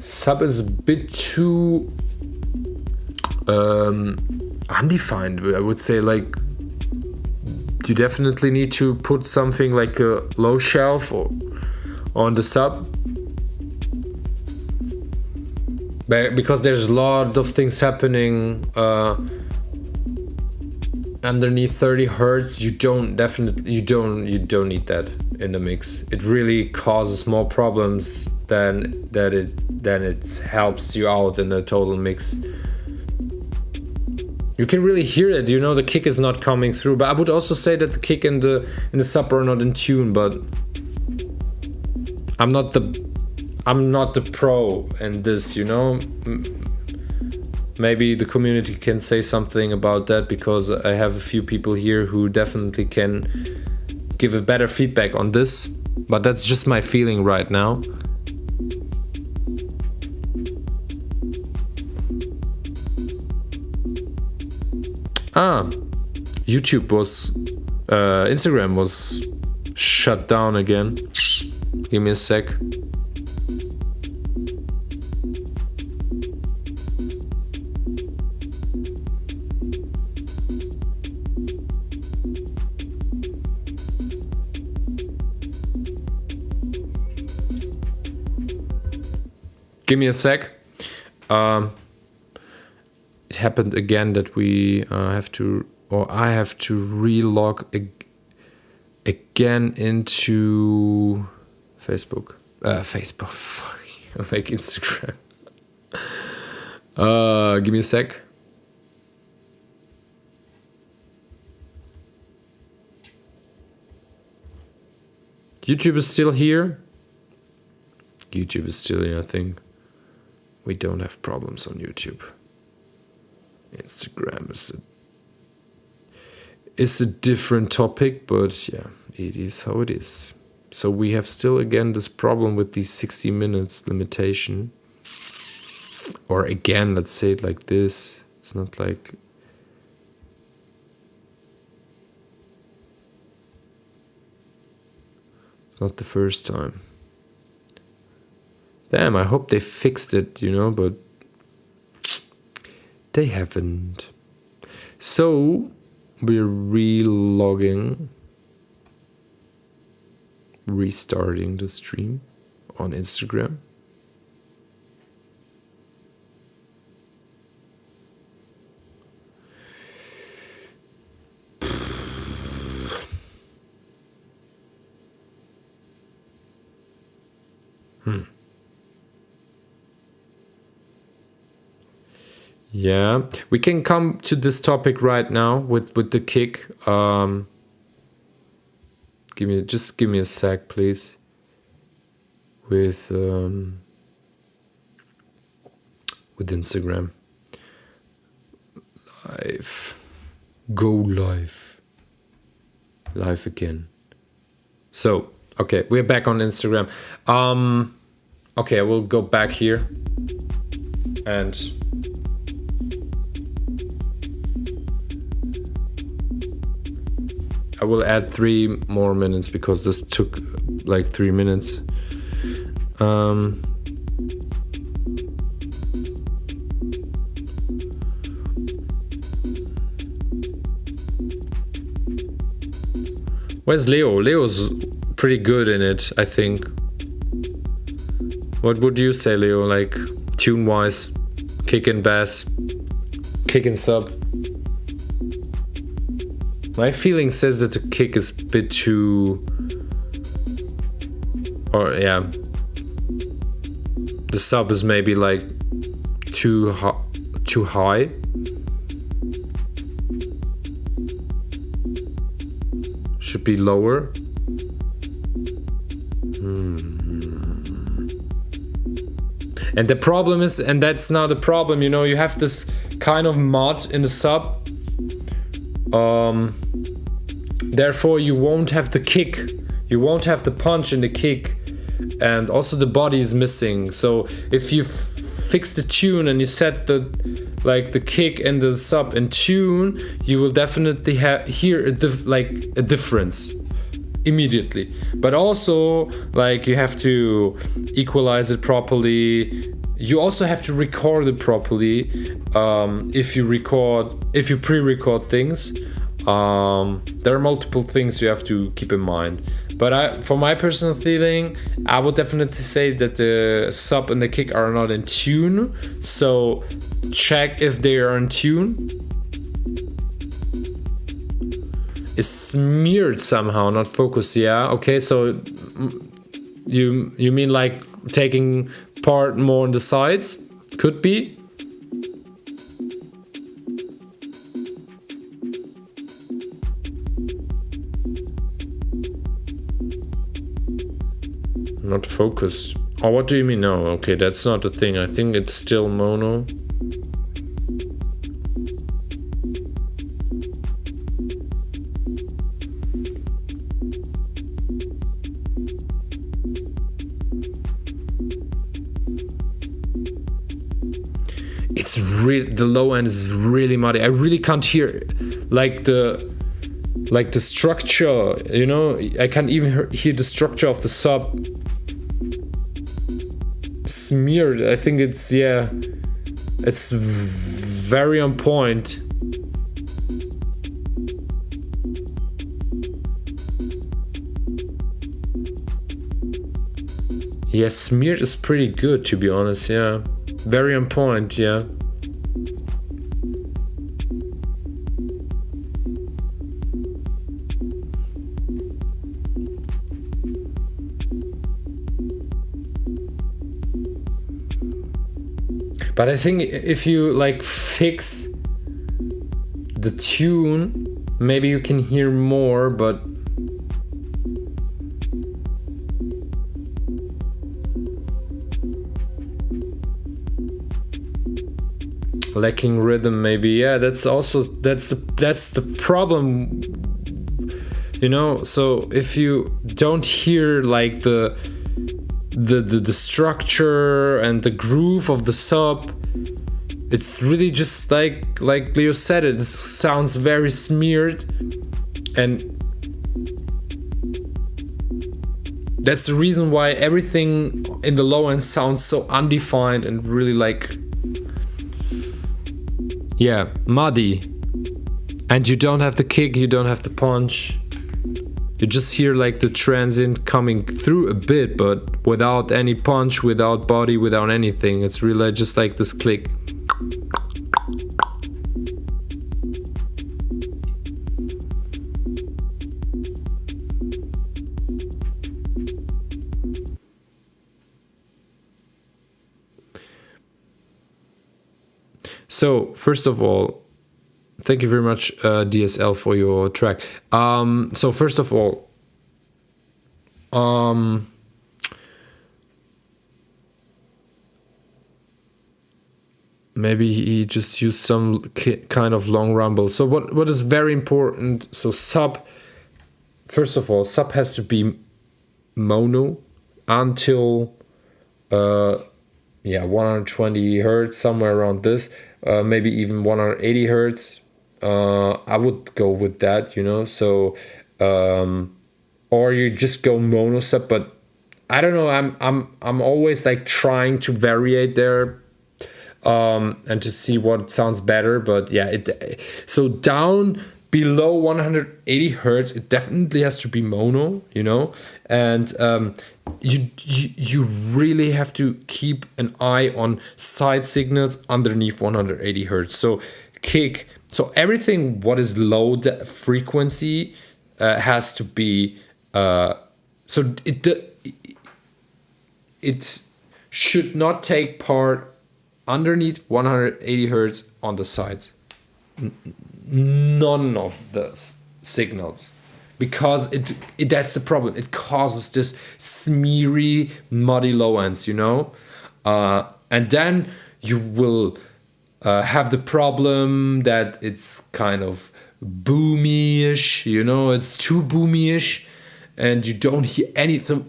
Sub is a bit too undefined. I would say, like, you definitely need to put something like a low shelf or on the sub, because there's a lot of things happening underneath 30 hertz. You don't need that in the mix. It really causes more problems than it helps you out in the total mix. You can really hear it, the kick is not coming through. But I would also say that the kick and the sub are not in tune. But I'm not the pro in this, Maybe the community can say something about that, because I have a few people here who definitely can give a better feedback on this. But that's just my feeling right now. Instagram was shut down again. Give me a sec. Give me a sec. It happened again that I have to relog again into Facebook. Like Instagram. Give me a sec. YouTube is still here. YouTube is still here, I think. We don't have problems on YouTube. Instagram is a different topic, but yeah, it is how it is. So we have still again this problem with the 60 minutes limitation. Or again, let's say it like this. It's not like... It's not the first time. Damn, I hope they fixed it, but they haven't. So we're restarting the stream on Instagram. Yeah, we can come to this topic right now with the kick. Give me a sec, please. With Instagram. Go live again. So okay, we're back on Instagram. Okay, I will go back here and I will add 3 more minutes because this took like 3 minutes. Where's Leo? Leo's pretty good in it, I think. What would you say, Leo? Like tune-wise, kick and bass, kick and sub. My feeling says that the kick is a bit too... Or yeah. The sub is maybe like too high. Should be lower. And the problem is, and that's not a problem, you know, you have this kind of mud in the sub. Therefore, you won't have the kick. You won't have the punch in the kick. And also the body is missing. So if you fix the tune and you set the kick and the sub in tune, you will definitely hear a difference immediately. But also, like, you have to equalize it properly. You also have to record it properly. If you pre-record things, there are multiple things you have to keep in mind. But for my personal feeling, I would definitely say that the sub and the kick are not in tune. So check if they are in tune. Is smeared somehow, not focused. Yeah, okay, so you mean like taking part more on the sides? Could be. Not focused. Oh, what do you mean? No, okay, that's not the thing. I think it's still mono. It's the low end is really muddy. I really can't hear the structure, you know. I can't even hear the structure of the sub. Smeared. I think it's very on point. Yeah, smeared is pretty good, to be honest. Yeah, very on point. Yeah. But I think if you like fix the tune, maybe you can hear more, but lacking rhythm maybe. Yeah, that's the problem, you know. So if you don't hear like the structure and the groove of the sub, it's really just like Leo said, it sounds very smeared, and that's the reason why everything in the low end sounds so undefined and really muddy. And you don't have the kick, you don't have the punch. You just hear like the transient coming through a bit, but without any punch, without body, without anything. It's really just like this click. So, first of all, thank you very much, DSL, for your track. So first of all, maybe he just used some kind of long rumble. So what is very important? So first of all, sub has to be mono until 120 hertz, somewhere around this. Maybe even 180 hertz. I would go with that, you know. So, or you just go mono sub, but I don't know. I'm always like trying to variate there, and to see what sounds better. But yeah, so down below 180 hertz, it definitely has to be mono, you know. And you really have to keep an eye on side signals underneath 180 hertz. So kick. So everything what is low frequency has to be so it should not take part underneath 180 hertz on the sides. None of the signals, because that's the problem. It causes this smeary, muddy low ends, you know. And then you will have the problem that it's kind of boomy-ish, it's too boomy-ish, and you don't hear anything.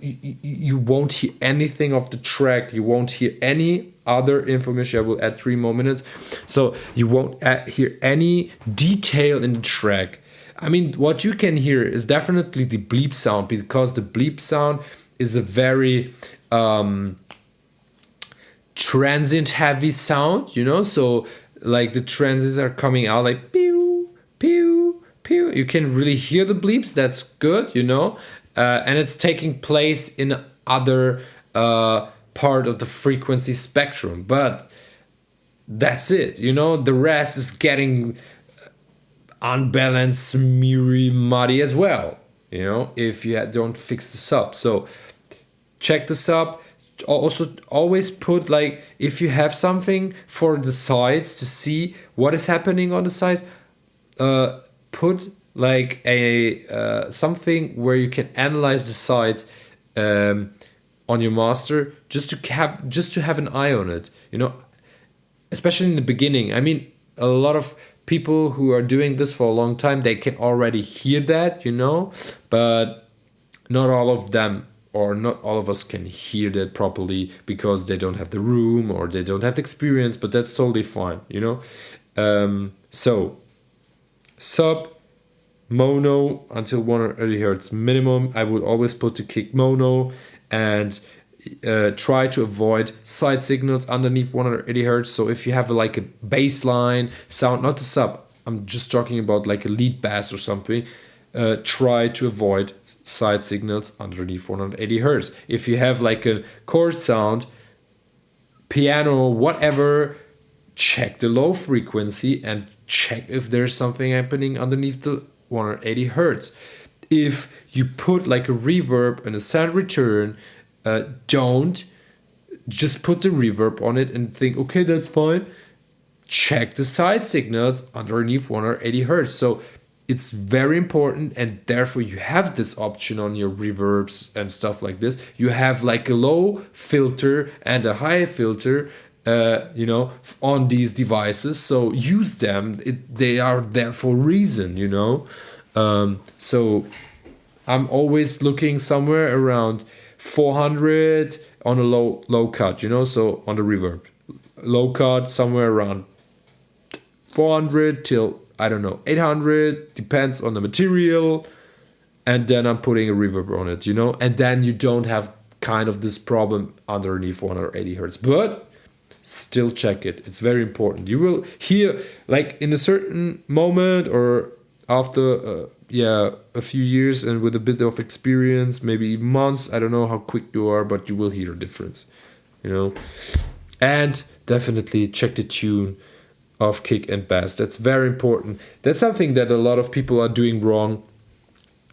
You won't hear anything of the track. You won't hear any other information. I will add 3 more minutes. So you won't hear any detail in the track. I mean, what you can hear is definitely the bleep sound, because the bleep sound is a very transient heavy sound, so like the transients are coming out like pew pew pew. You can really hear the bleeps. That's good, and it's taking place in other part of the frequency spectrum, but that's it. The rest is getting unbalanced, smeary, muddy as well, if you don't fix the sub. So check the sub. Also always put, like, if you have something for the sides to see what is happening on the sides, put like a something where you can analyze the sides on your master, just to have an eye on it, especially in the beginning. I mean, a lot of people who are doing this for a long time, they can already hear that, but not all of them, or not all of us, can hear that properly because they don't have the room or they don't have the experience, but that's totally fine, so sub, mono until 180 hertz minimum. I would always put the kick mono, and try to avoid side signals underneath 180 hertz. So if you have like a bass line sound, not the sub, I'm just talking about like a lead bass or something, try to avoid side signals underneath 180 hertz. If you have like a chord sound, piano, whatever, check the low frequency and check if there's something happening underneath the 180 hertz. If you put like a reverb and a sound return, don't just put the reverb on it and think, okay, that's fine. Check the side signals underneath 180 hertz. So it's very important, and therefore you have this option on your reverbs and stuff like this. You have like a low filter and a high filter, on these devices. So use them. They are there for a reason, So I'm always looking somewhere around 400 on a low cut, so on the reverb. Low cut somewhere around 400 till, I don't know, 800, depends on the material. And then I'm putting a reverb on it, and then you don't have kind of this problem underneath 180 hertz. But still check it. It's very important. You will hear, like, in a certain moment or after a few years and with a bit of experience, maybe even months, I don't know how quick you are, but you will hear a difference, And definitely check the tune of kick and bass. That's very important. That's something that a lot of people are doing wrong,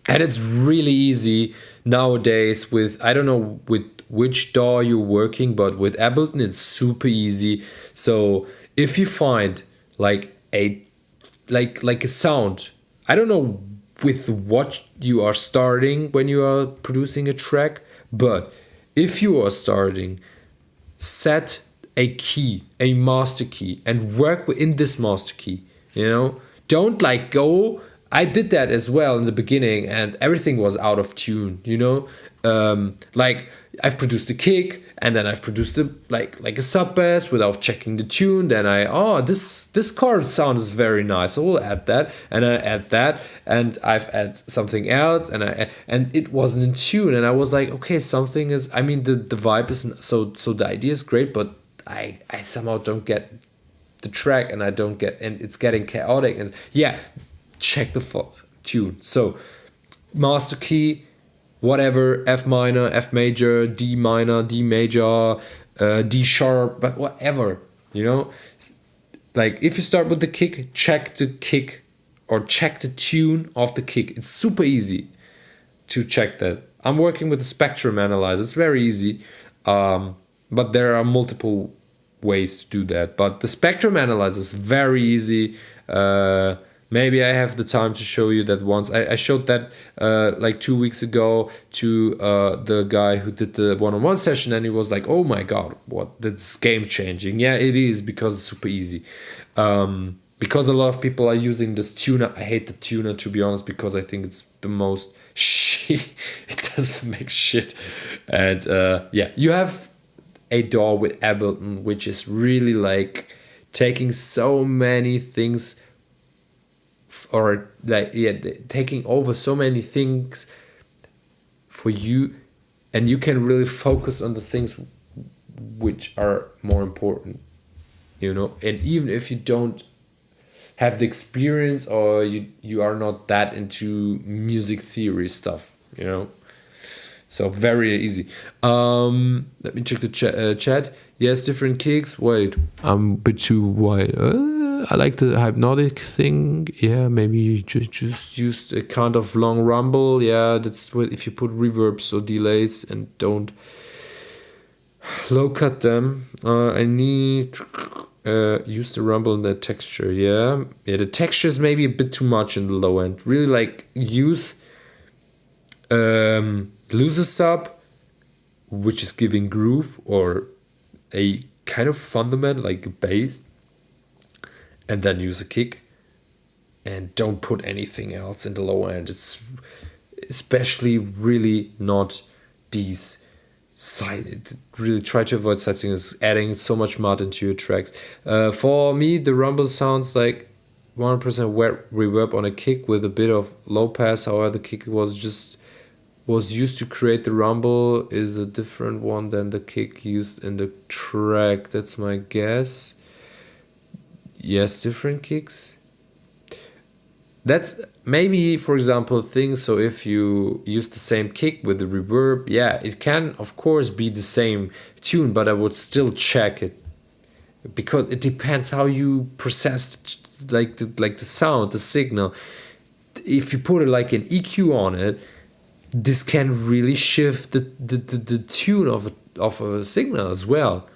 and it's really easy nowadays with, I don't know with which DAW you're working, but with Ableton it's super easy. So if you find like a sound, I don't know with what you are starting when you are producing a track, but if you are starting, set a key, a master key, and work within this master key. Don't like go. I did that as well in the beginning, and everything was out of tune. Like I've produced a kick, and then I've produced like a sub bass without checking the tune. Then this chord sound is very nice. I will add that, and I add that, and I've add something else, and it wasn't in tune, and I was like, okay, something is. I mean, the vibe isn't so the idea is great, but I somehow don't get the track, and it's getting chaotic, and check the tune. So master key, whatever, F minor, F major, D minor, D major, D sharp, but whatever, like if you start with the kick, check the kick or check the tune of the kick. It's super easy to check that. I'm working with the spectrum analyzer. It's very easy, but there are multiple ways to do that. But the spectrum analyzer is very easy. Maybe I have the time to show you that once. I showed that like 2 weeks ago to the guy who did the one-on-one session, and he was like, "Oh my god, what? That's game changing." Yeah, it is, because it's super easy. Because a lot of people are using this tuner. I hate the tuner, to be honest, because I think it's the most shit. It doesn't make shit. And yeah, you have a DAW with Ableton, which is really like taking so many things, or like, yeah, taking over so many things for you, and you can really focus on the things which are more important, you know. And even if you don't have the experience, or you are not that into music theory stuff, you know. So very easy. Let me check the chat. Yes, different kicks. Wait, I'm a bit too wide. I like the hypnotic thing. Yeah, maybe you just use a kind of long rumble. Yeah, that's what, if you put reverbs or delays and don't low cut them. I need use the rumble in the texture. Yeah, the texture is maybe a bit too much in the low end. Really, like, use lose a sub, which is giving groove or a kind of fundament like a bass, and then use a kick, and don't put anything else in the low end. It's especially really not these side. Really try to avoid side signals, adding so much mud into your tracks. For me, the rumble sounds like 100% wet reverb on a kick with a bit of low pass. However, the kick was used to create the rumble is a different one than the kick used in the track. That's my guess. Yes, different kicks. That's maybe, for example, things. So if you use the same kick with the reverb, yeah, it can of course be the same tune, but I would still check it, because it depends how you process like the sound, the signal. If you put it like an EQ on it, this can really shift the tune of a signal as well.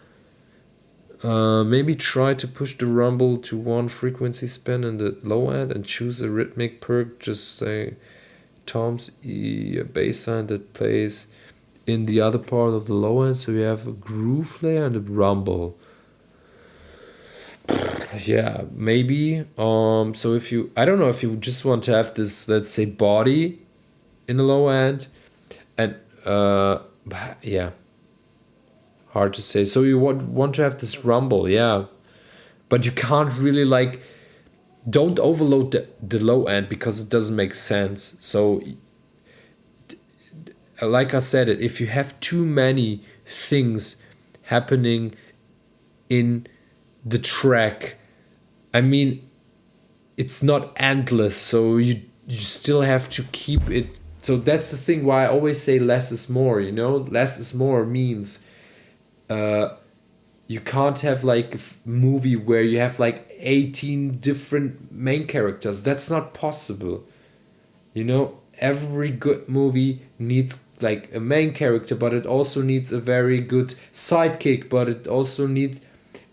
Maybe try to push the rumble to one frequency span in the low end and choose a rhythmic perk. Just say toms E, a bass line that plays in the other part of the low end, so you have a groove layer and a rumble. Yeah, maybe. So if you, I don't know, if you just want to have this, let's say, body in the low end, and yeah, hard to say. So you want to have this rumble, yeah, but you can't really, like, don't overload the low end, because it doesn't make sense. So like I said, if you have too many things happening in the track, I mean, it's not endless, so you still have to keep it. So that's the thing why I always say less is more, you know. Less is more means you can't have like a movie where you have like 18 different main characters. That's not possible, you know. Every good movie needs like a main character, but it also needs a very good sidekick, but it also needs,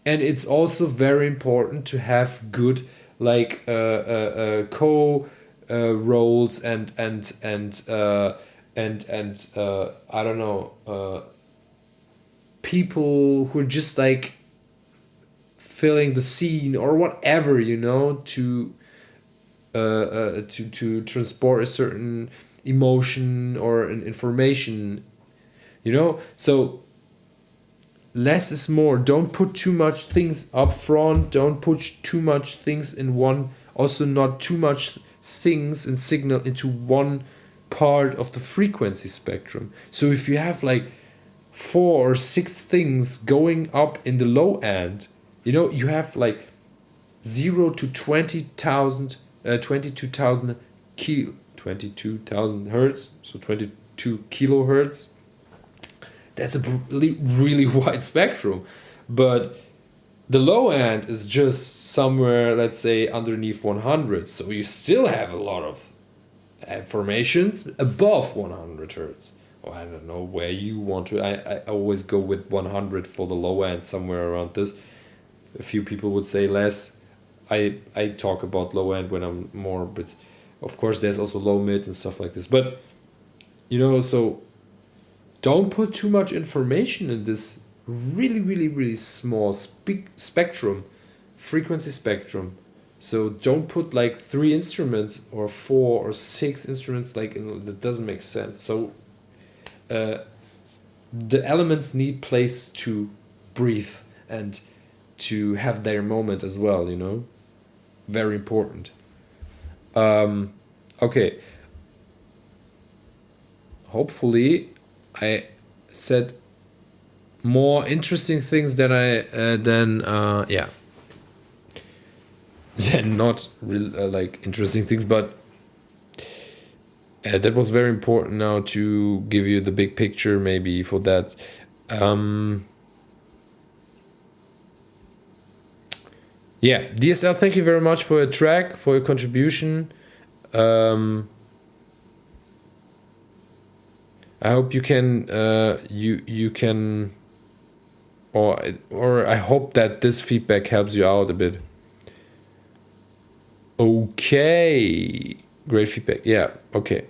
and it's also very important to have good like co roles and I don't know, people who are just like filling the scene or whatever, you know, to transport a certain emotion or an information, you know. So less is more. Don't put too much things up front. Don't put too much things in one. Also, not too much things and signal into one part of the frequency spectrum. So if you have like 4 or 6 things going up in the low end, you know, you have like 0 to 22,000 22,000 hertz, so 22 kilohertz. That's a really wide spectrum, but the low end is just somewhere, let's say, underneath 100. So you still have a lot of informations above 100 hertz. Or I don't know where you want to. I always go with 100 for the low end, somewhere around this. A few people would say less. I talk about low end when I'm more, but of course there's also low mid and stuff like this. But so don't put too much information in this really, really, really small spectrum, frequency spectrum. So don't put like 3 instruments or 4 or 6 instruments, like that doesn't make sense. So the elements need place to breathe and to have their moment as well, very important. Okay, hopefully I said more interesting things than than not real like interesting things, but that was very important now to give you the big picture maybe for that. DSL, thank you very much for your track, for your contribution. I hope you can you can, or I hope that this feedback helps you out a bit. Okay, great feedback. Yeah, okay,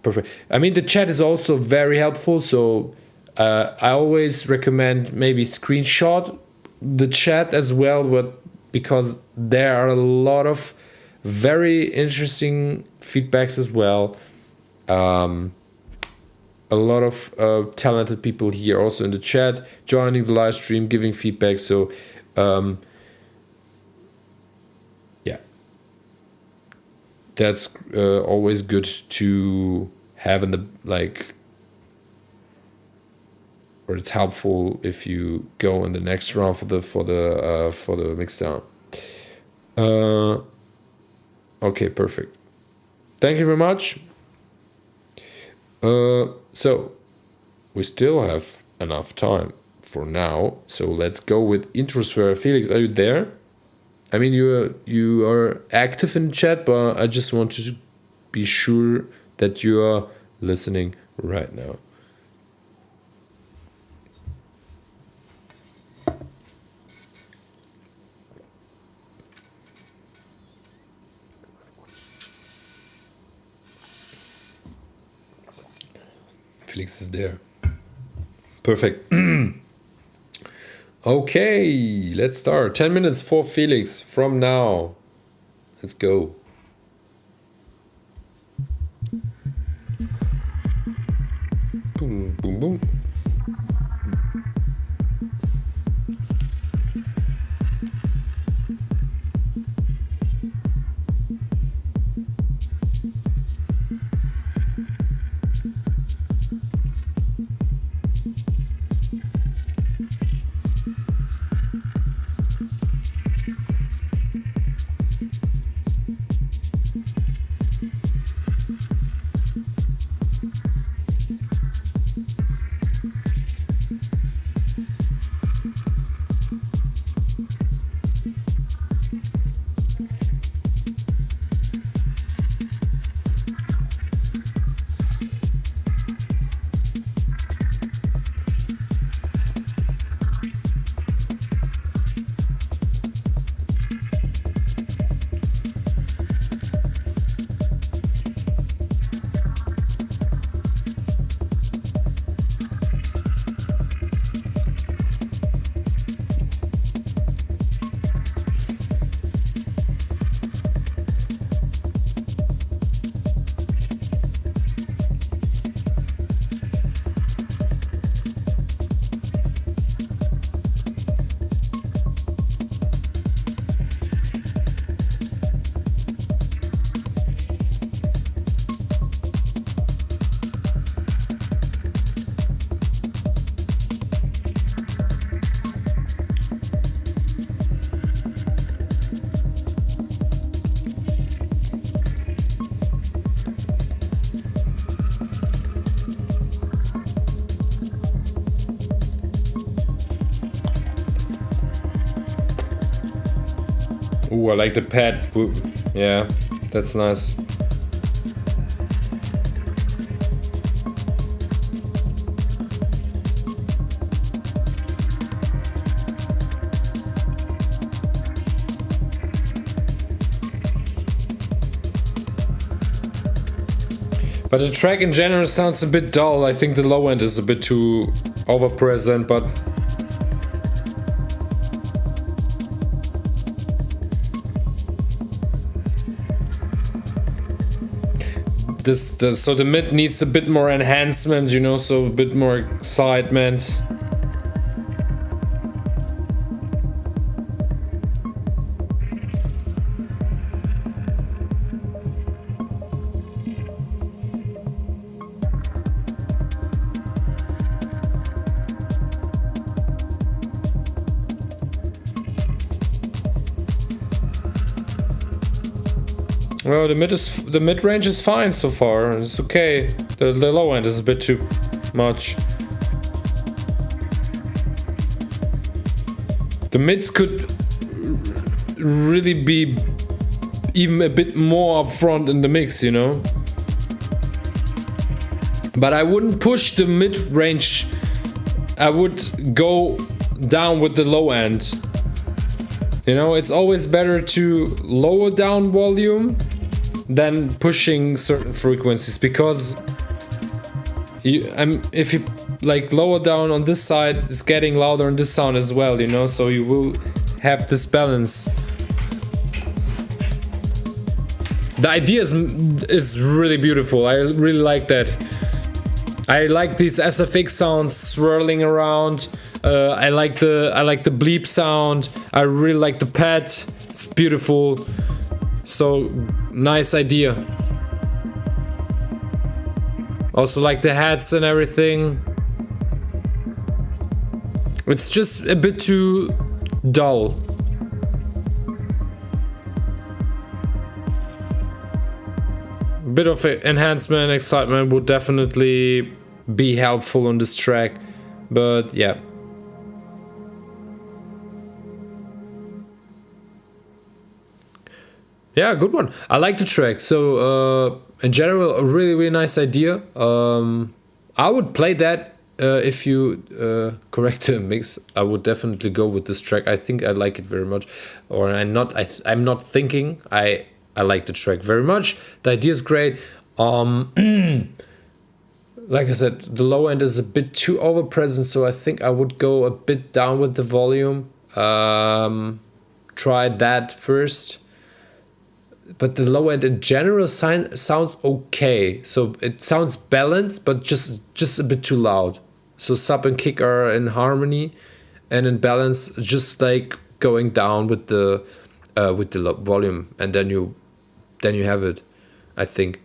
perfect. I mean, the chat is also very helpful, so I always recommend maybe screenshot the chat as well, because there are a lot of very interesting feedbacks as well. A lot of talented people here also in the chat, joining the live stream, giving feedback. So that's always good to have in the or it's helpful if you go in the next round for the mixdown. Okay, perfect. Thank you very much. So we still have enough time for now. So let's go with Introsphere. Felix, are you there? I mean, you are active in chat, but I just want to be sure that you are listening right now. Felix is there. Perfect. Okay, let's start. 10 minutes for Felix from now. Let's go. Boom, boom, boom. Ooh, I like the pad. Yeah, that's nice. But the track in general sounds a bit dull. I think the low end is a bit too over-present, but so the mid needs a bit more enhancement, you know, so a bit more excitement. Well, the mid range is fine so far. It's okay. The low end is a bit too much. The mids could really be even a bit more upfront in the mix, you know. But I wouldn't push the mid range. I would go down with the low end. You know, it's always better to lower down volume than pushing certain frequencies, because if you like lower down on this side, it's getting louder on this sound as well, you know, so you will have this balance. The idea is really beautiful. I really like that. I like these SFX sounds swirling around. I like the bleep sound. I really like the pad. It's beautiful. So nice idea. Also like the hats and everything. It's just a bit too dull. A bit of enhancement, excitement would definitely be helpful on this track, but yeah. Yeah, good one. I like the track. So in general, a really, really nice idea. I would play that if you correct the mix. I would definitely go with this track. I think I like it very much. Or I'm not thinking. I like the track very much. The idea is great. Like I said, the low end is a bit too over present, so I think I would go a bit down with the volume. Try that first. But the low end in general sounds okay. So it sounds balanced, but just a bit too loud. So sub and kick are in harmony, and in balance, just like going down with the volume, and then you have it. I think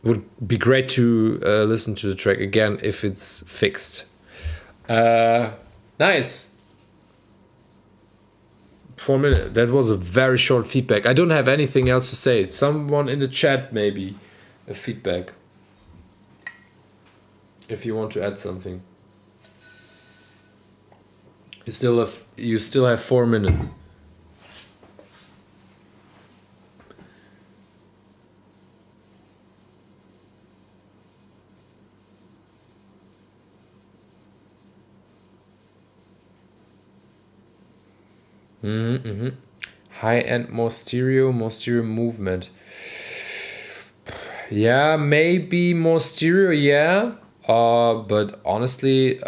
would be great to listen to the track again if it's fixed. Nice. 4 minutes. That was a very short feedback. I don't have anything else to say. Someone in the chat maybe a feedback. If you want to add something. You still have 4 minutes. High end, more stereo movement. Yeah, maybe more stereo, yeah. But honestly,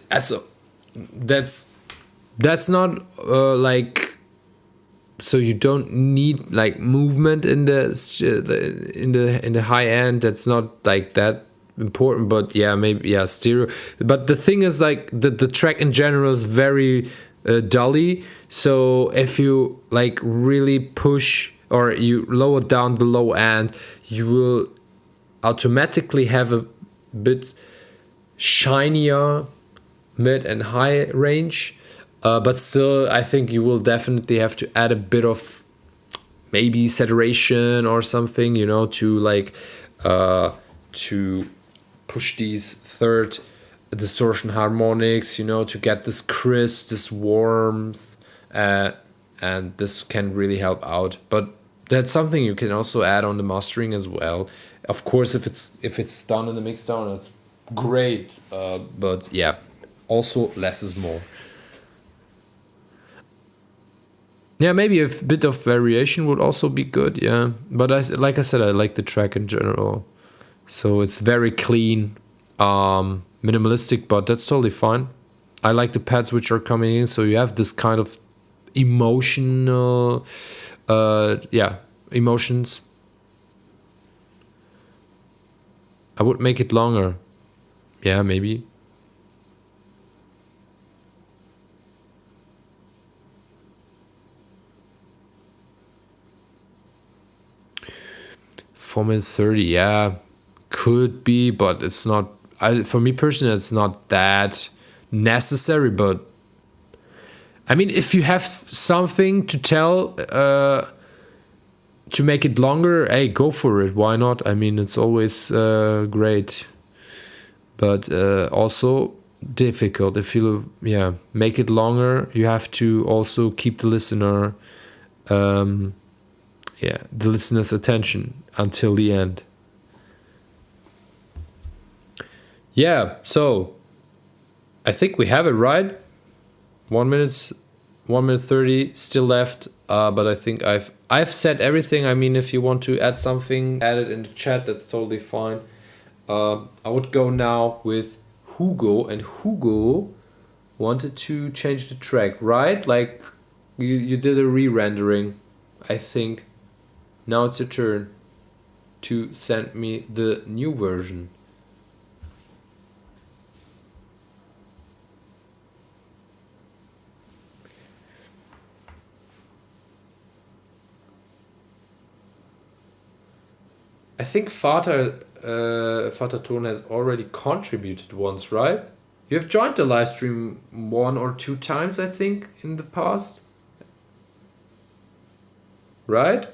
that's not like, so you don't need like movement in the high end. That's not like that important, but yeah, maybe, yeah, stereo. But the thing is, like, the track in general is very dully, so if you like really push or you lower down the low end, you will automatically have a bit shinier mid and high range, but still I think you will definitely have to add a bit of maybe saturation or something, you know, to like to push these third distortion harmonics, you know, to get this crisp, this warmth, and this can really help out. But that's something you can also add on the mastering as well. Of course, if it's done in the mix down, that's great. But yeah, also less is more. Yeah, maybe a bit of variation would also be good. Yeah, but like I said, I like the track in general. So it's very clean, minimalistic, but that's totally fine. I like the pads which are coming in, so you have this kind of emotional, emotions. I would make it longer. Yeah, maybe. Format 30, yeah, could be, but it's not. For me personally, it's not that necessary. But I mean, if you have something to tell, to make it longer, hey, go for it. Why not? I mean, it's always great, but also difficult. If you make it longer, you have to also keep the listener, the listener's attention until the end. Yeah, so I think we have it right. 1 minute 30 still left. But I think I've said everything. I mean, if you want to add something, add it in the chat. That's totally fine. I would go now with Hugo, and Hugo wanted to change the track, right? Like you did a re-rendering, I think. Now it's your turn to send me the new version. I think Vater Tone has already contributed once, right? You have joined the live stream 1 or 2 times, I think, in the past. Right?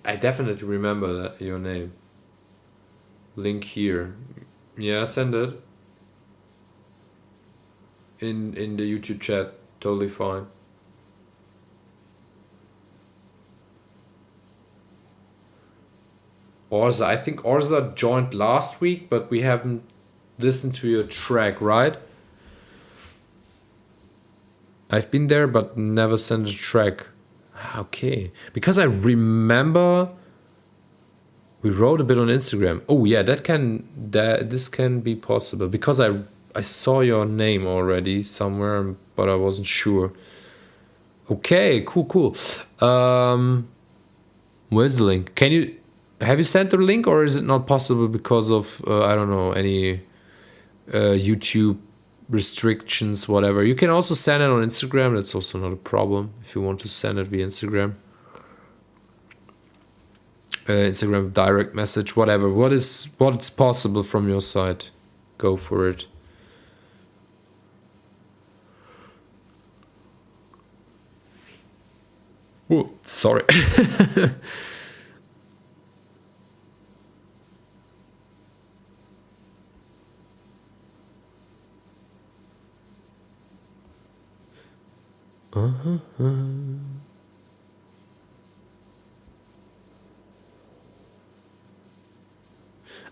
I definitely remember that, your name. Link here. Yeah, send it. In the YouTube chat. Totally fine. Orza, I think Orza joined last week, but we haven't listened to your track, right? I've been there, but never sent a track. Okay, because I remember we wrote a bit on Instagram. Oh yeah, this can be possible, because I saw your name already somewhere, but I wasn't sure. Okay, cool. Where's the link? Have you sent the link, or is it not possible because of I don't know, any YouTube restrictions, whatever? You can also send it on Instagram. That's also not a problem if you want to send it via Instagram. Instagram direct message, whatever. What's possible from your side? Go for it. Oh, sorry.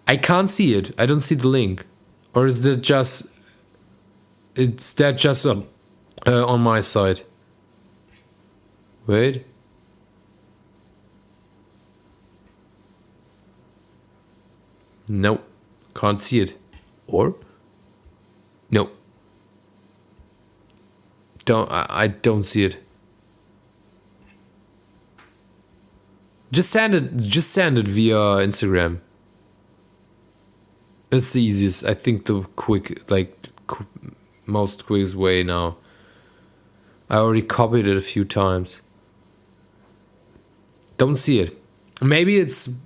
I can't see it. I don't see the link. Or is it just... It's that just on my side. Wait. No. Can't see it. Or? No. I don't see it. Just send it via Instagram. It's the easiest. I think the most quickest way now. I already copied it a few times. Don't see it. Maybe it's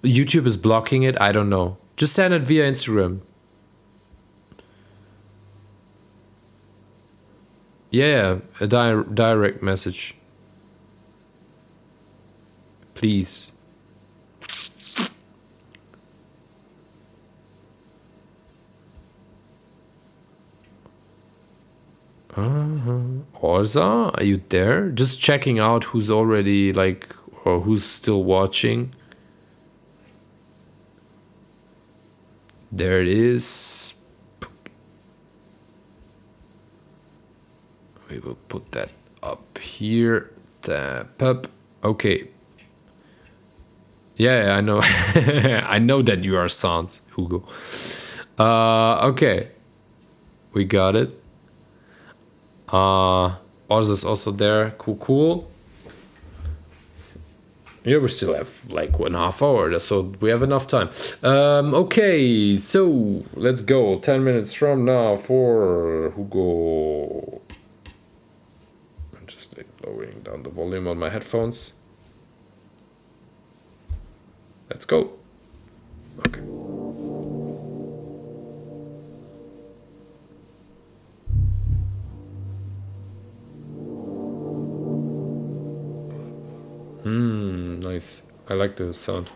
YouTube is blocking it. I don't know. Just send it via Instagram. Yeah, a direct message. Please. Orza, are you there? Just checking out who's already or who's still watching. There it is. Wait. will put that up here. Tap up. Okay. Yeah, I know. I know that you are sans, Hugo. Okay. We got it. Ours is also there. Cool. Yeah, we still have like 1.5 hours, so we have enough time. Okay, so let's go. 10 minutes from now for Hugo. I'm just like lowering down the volume on my headphones. Let's go. Okay. Nice. I like the sound.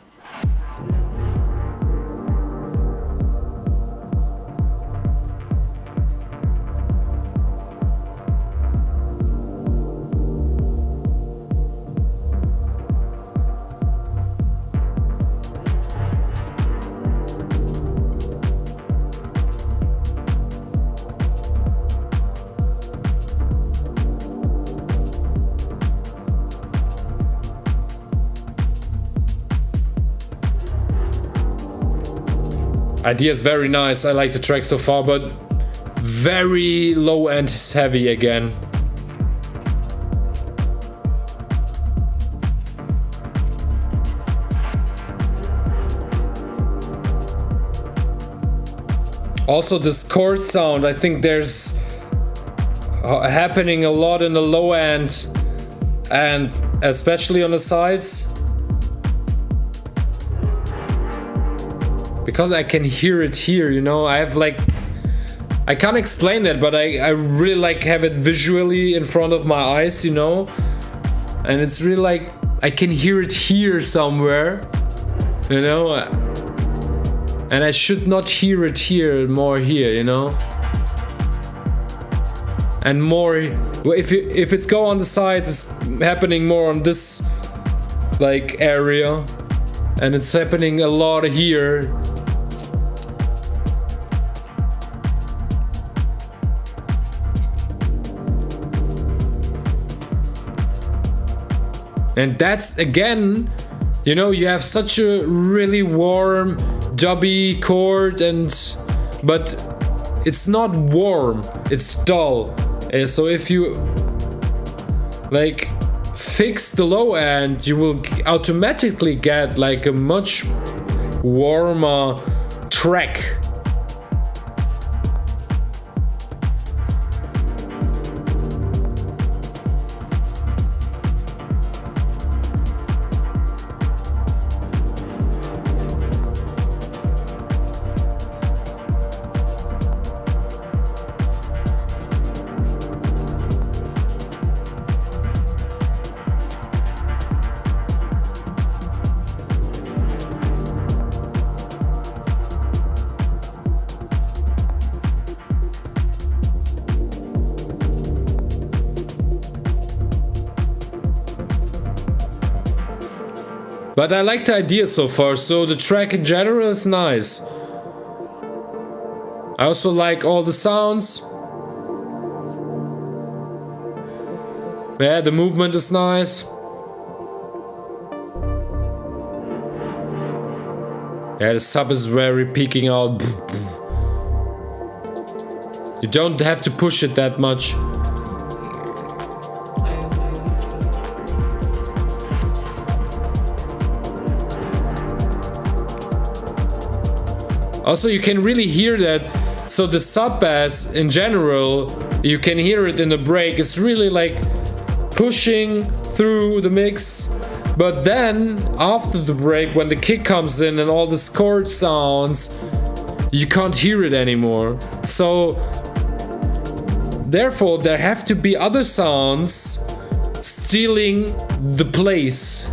Idea is very nice. I like the track so far, but very low end heavy again. Also, this chord sound, I think there's happening a lot in the low end and especially on the sides. Because I can hear it here, you know, I have like, I can't explain that, but I really like have it visually in front of my eyes, you know, and it's really like, I can hear it here somewhere, you know, and I should not hear it here, more here, you know, and more, if it's go on the side, it's happening more on this, like, area, and it's happening a lot here. And that's, again, you know, you have such a really warm, dubby chord, but it's not warm, it's dull. So if you, like, fix the low end, you will automatically get, like, a much warmer track. But I like the idea so far, so the track in general is nice. I also like all the sounds. Yeah, the movement is nice. Yeah, the sub is very peeking out. You don't have to push it that much. Also, you can really hear that. So the sub bass in general, you can hear it in the break. It's really like pushing through the mix. But then after the break, when the kick comes in and all the chord sounds, you can't hear it anymore. So therefore, there have to be other sounds stealing the place.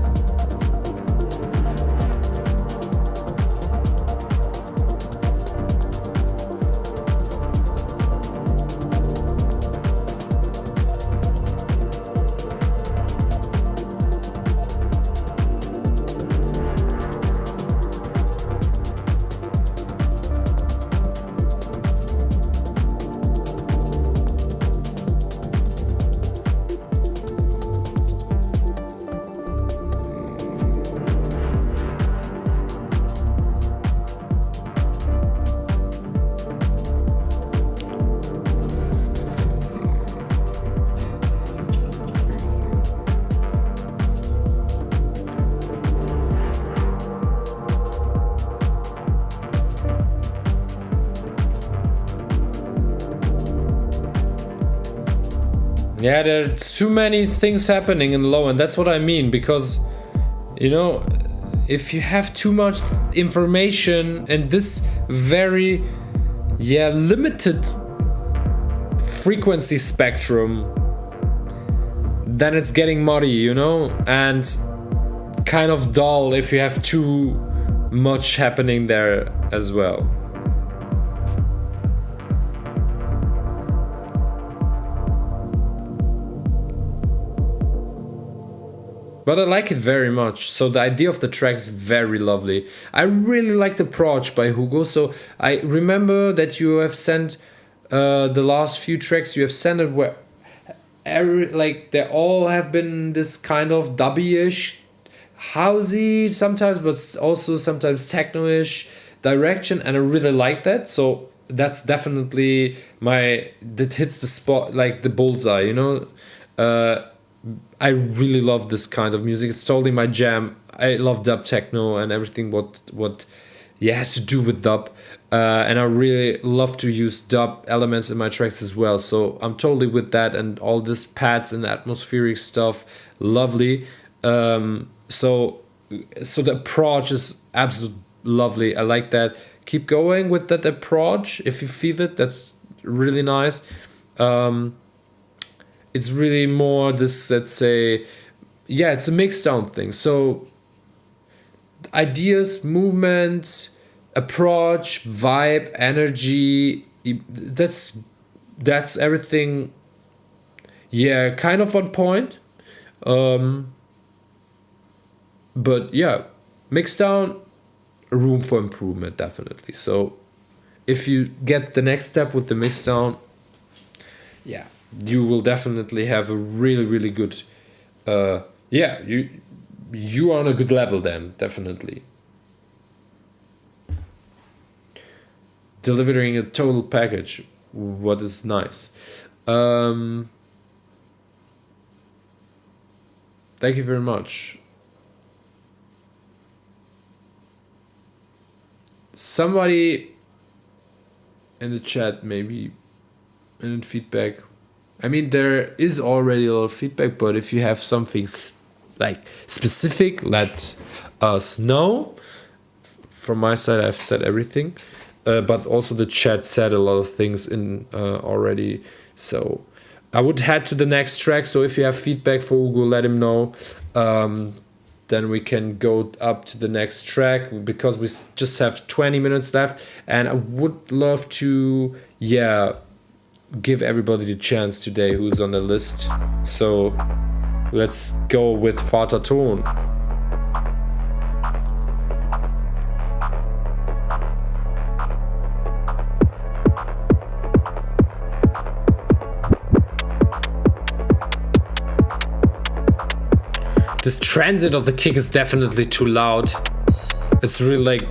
Yeah, there are too many things happening in low, and that's what I mean, because, you know, if you have too much information and this very, limited frequency spectrum, then it's getting muddy, you know, and kind of dull if you have too much happening there as well. But I like it very much. So the idea of the track is very lovely. I really like the approach by Hugo. So I remember that you have sent the last few tracks you have sent it where they all have been this kind of dubby-ish, housey sometimes, but also sometimes techno-ish direction, and I really like that. So that's definitely that hits the spot, like the bullseye, you know. I really love this kind of music. It's totally my jam. I love dub techno and everything what has to do with dub. And I really love to use dub elements in my tracks as well. So I'm totally with that, and all this pads and atmospheric stuff, lovely. So the approach is absolutely lovely. I like that. Keep going with that approach if you feel it. That's really nice. It's really more this, let's say, it's a mixed down thing. So ideas, movement, approach, vibe, energy, that's everything, kind of on point. But mixed down, room for improvement, definitely. So if you get the next step with the mix down, you will definitely have a really, really good, you are on a good level then, definitely. Delivering a total package, what is nice. Thank you very much. Somebody in the chat, maybe in feedback. I mean, there is already a lot of feedback, but if you have something specific, let us know. From my side, I've said everything, but also the chat said a lot of things in already. So I would head to the next track. So if you have feedback for Hugo, let him know. Then we can go up to the next track, because we just have 20 minutes left, and I would love to give everybody the chance today who's on the list. So let's go with Vater Ton. This transit of the kick is definitely too loud. It's really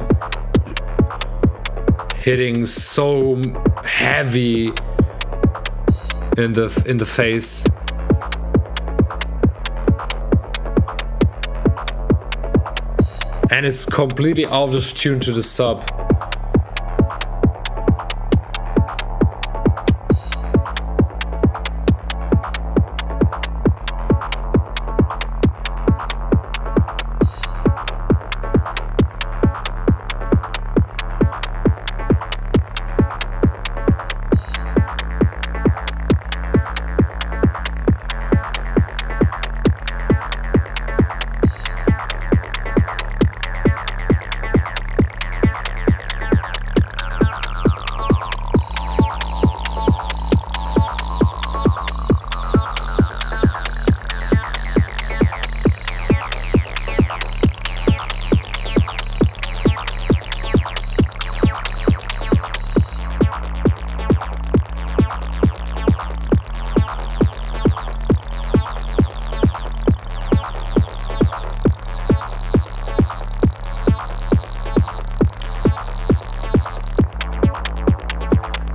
hitting so heavy in the face. And it's completely out of tune to the sub.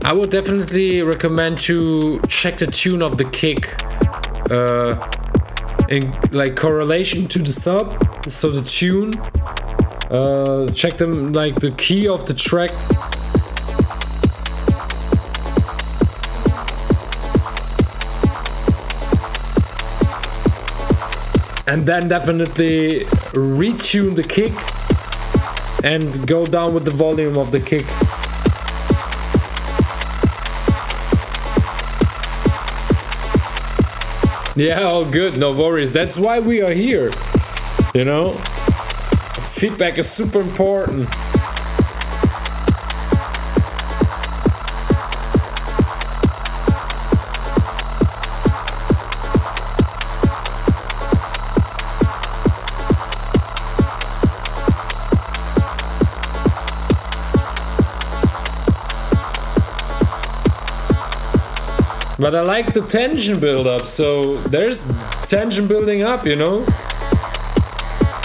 I would definitely recommend to check the tune of the kick in correlation to the sub. So the tune, check them the key of the track. And then definitely retune the kick and go down with the volume of the kick. Yeah, all good, no worries. That's why we are here, you know? Feedback is super important. But I like the tension build up, so there's tension building up, you know?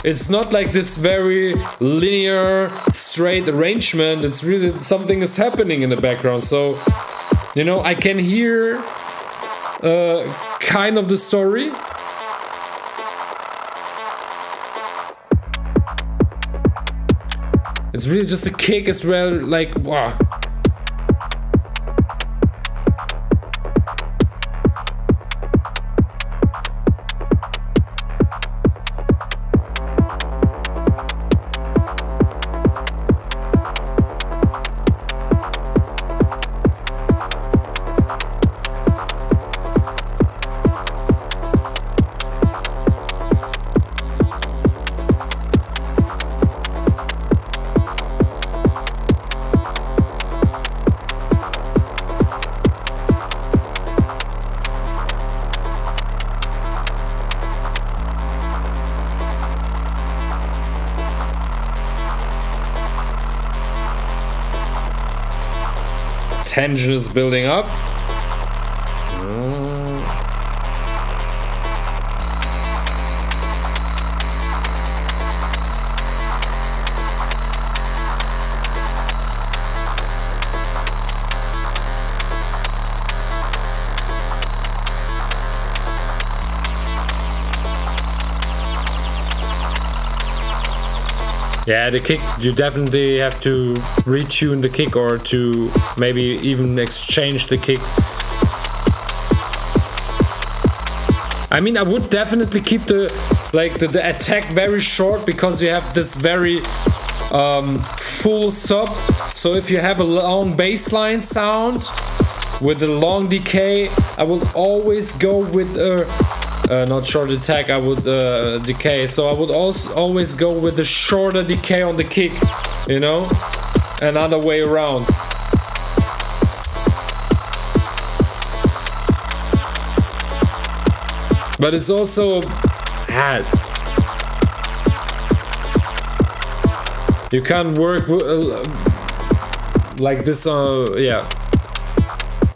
It's not like this very linear, straight arrangement. It's really something is happening in the background. So, you know, I can hear kind of the story. It's really just a kick as well, like, wow. Tension is building up. Yeah, the kick, you definitely have to retune the kick or to maybe even exchange the kick. I mean, I would definitely keep the attack very short because you have this very full sub. So if you have a long bassline sound with a long decay, I will always go with not short attack, I would decay. So I would also always go with the shorter decay on the kick, you know, another way around. But it's also you can't work like this. Yeah,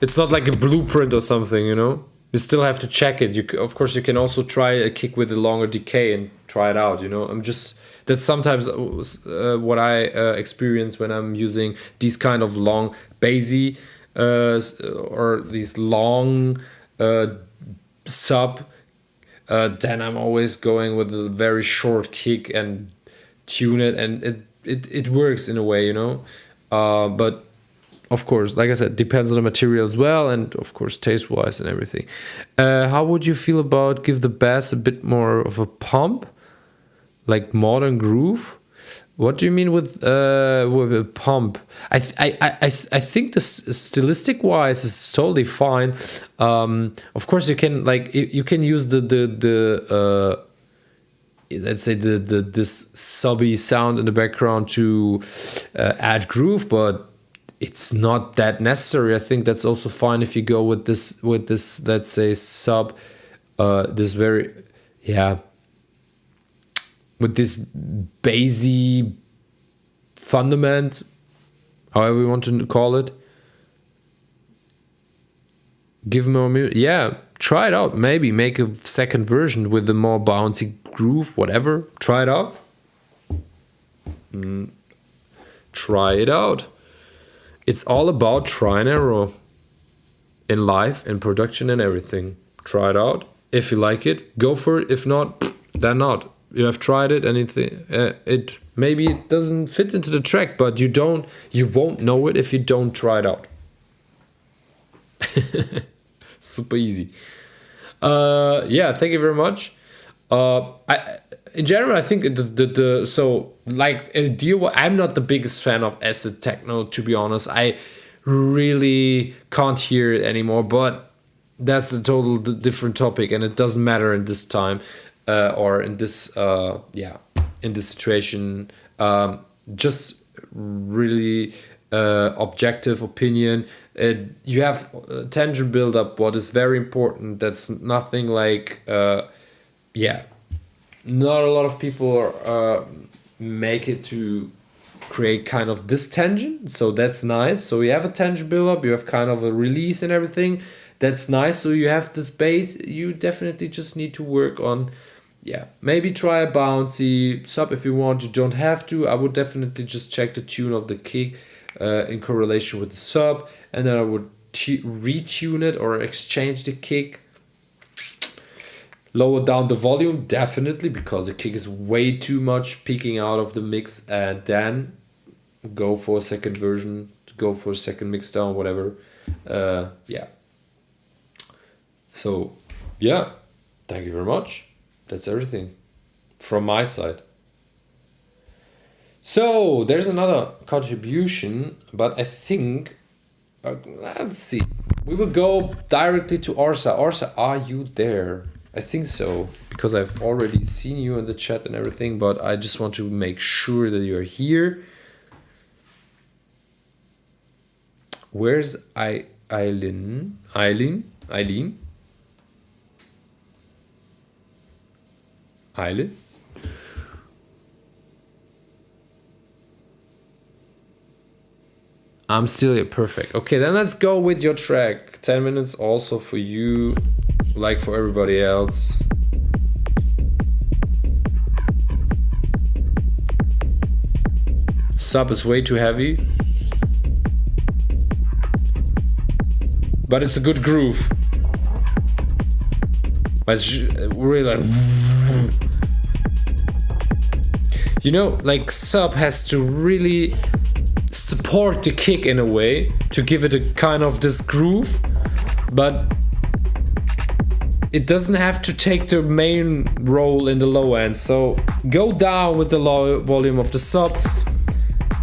it's not like a blueprint or something, you know. You still have to check it. Of course, you can also try a kick with a longer decay and try it out, you know. That's sometimes what I experience when I'm using these kind of long bassy or these long sub. Then I'm always going with a very short kick and tune it, and it works in a way, you know. But of course, like I said, depends on the material as well, and of course taste-wise and everything. How would you feel about give the bass a bit more of a pump, like modern groove? What do you mean with a pump? I think this stylistic wise is totally fine. Of course, you can you can use the let's say this subby sound in the background to add groove, but it's not that necessary. I think that's also fine if you go with this let's say sub, this very with this bassy fundament, however you want to call it. Give more music. Yeah, try it out. Maybe make a second version with the more bouncy groove, whatever. Try it out. Try it out. It's all about try and error in life, in production and everything. Try it out. If you like it, go for it. If not, then not. You have tried it, and it maybe it doesn't fit into the track, but you won't know it if you don't try it out. Super easy. Yeah, thank you very much. In general, I think the so like I'm not the biggest fan of acid techno, to be honest. I really can't hear it anymore, but that's a total different topic, and it doesn't matter in this time, or in this in this situation. Just really objective opinion. You have tension buildup, what is very important. That's nothing like not a lot of people make it to create kind of this tension, so that's nice. So you have a tension buildup, you have kind of a release and everything, that's nice. So you have this bass, you definitely just need to work on maybe try a bouncy sub if you want. You don't have to. I would definitely just check the tune of the kick in correlation with the sub, and then I would retune it or exchange the kick. Lower down the volume, definitely, because the kick is way too much peeking out of the mix, and then go for a second version, go for a second mix down, whatever. So, thank you very much. That's everything from my side. So, there's another contribution, but I think, let's see. We will go directly to Orsa. Orsa, are you there? I think so, because I've already seen you in the chat and everything, but I just want to make sure that you're here. Where's Eileen? Eileen? I'm still here. Perfect. Okay, then let's go with your track. 10 minutes also for you, like for everybody else. Sub is way too heavy, but it's a good groove. But it's really like, you know, like sub has to really support the kick in a way to give it a kind of this groove, but it doesn't have to take the main role in the low end. So go down with the low volume of the sub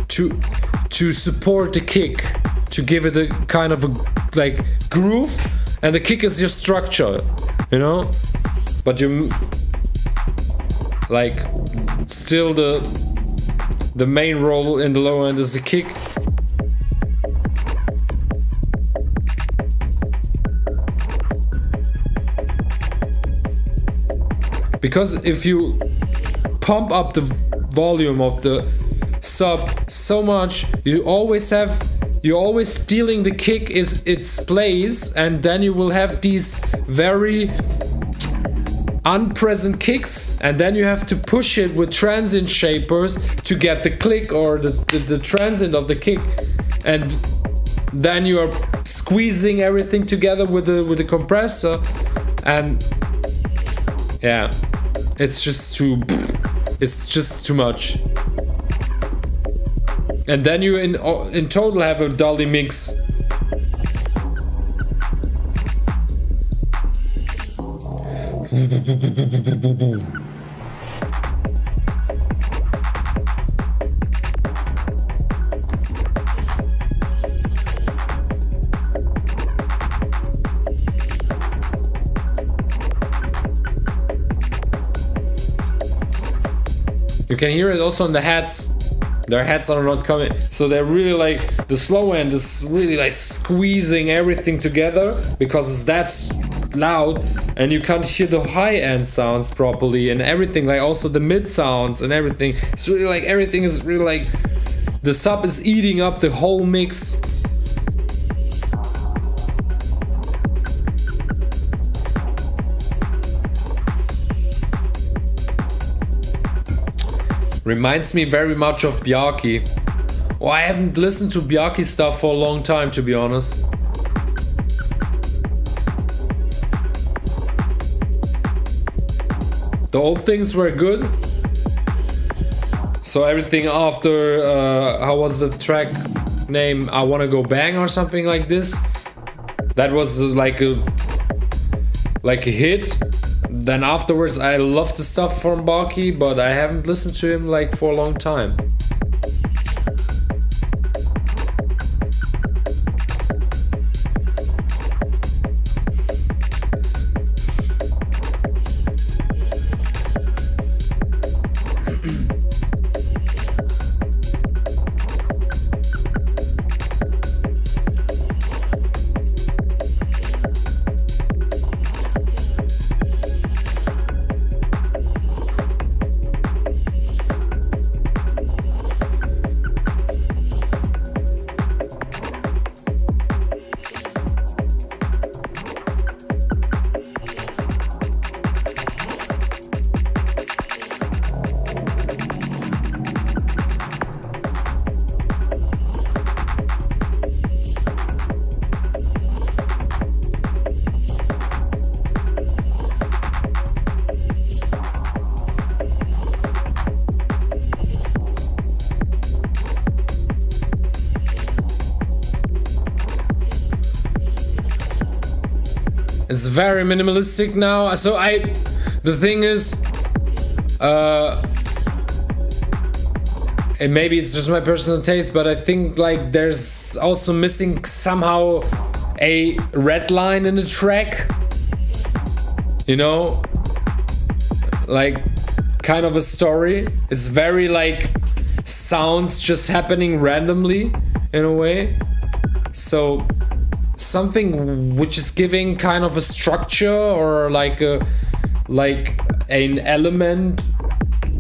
to support the kick, to give it a kind of a like groove, and the kick is your structure, you know, but you like still the main role in the low end is the kick. Because if you pump up the volume of the sub so much, you're always stealing the kick its place, and then you will have these very unpresent kicks, and then you have to push it with transient shapers to get the click or the transient of the kick, and then you are squeezing everything together with the compressor, and it's just too much. And then you in total have a Dolly mix. You can hear it also in the hats. Their hats are not coming, so they're really like, the slow end is really like squeezing everything together because that's loud, and you can't hear the high end sounds properly and everything, like also the mid sounds and everything. It's really like everything is really like the sub is eating up the whole mix. Reminds me very much of Bjarki. Oh, I haven't listened to Bjarki stuff for a long time, to be honest. The old things were good. So everything after, how was the track name? I Wanna Go Bang or something like this. That was like a hit. then afterwards I love the stuff from Baki, but I haven't listened to him like for a long time. It's very minimalistic now. So the thing is, and maybe it's just my personal taste, but I think like there's also missing somehow a red line in the track. You know, like kind of a story. It's very like sounds just happening randomly in a way. So something which is giving kind of a structure or like an element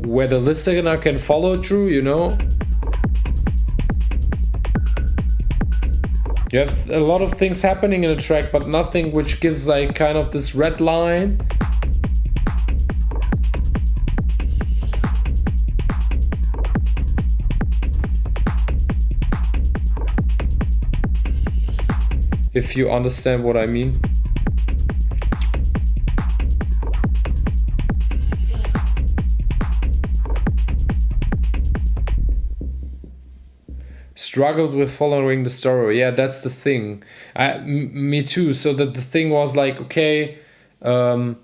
where the listener can follow through, you know. You have a lot of things happening in a track, but nothing which gives like kind of this red line. If you understand what I mean. Struggled with following the story. Yeah, that's the thing. Me too. So that the thing was like, okay, you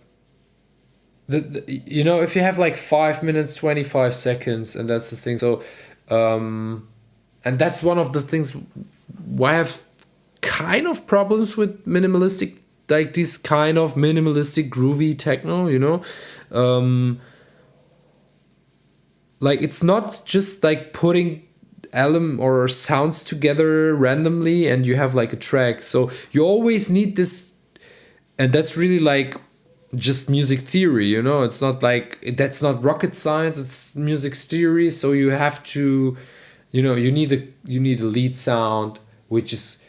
know, if you have like 5 minutes 25 seconds, and that's the thing. So, and that's one of the things why I have kind of problems with minimalistic, like this kind of minimalistic groovy techno, you know. Like it's not just like putting or sounds together randomly and you have like a track. So you always need this, and that's really like just music theory, you know. It's not like, that's not rocket science, it's music theory. So you have to, you know, you need a lead sound which is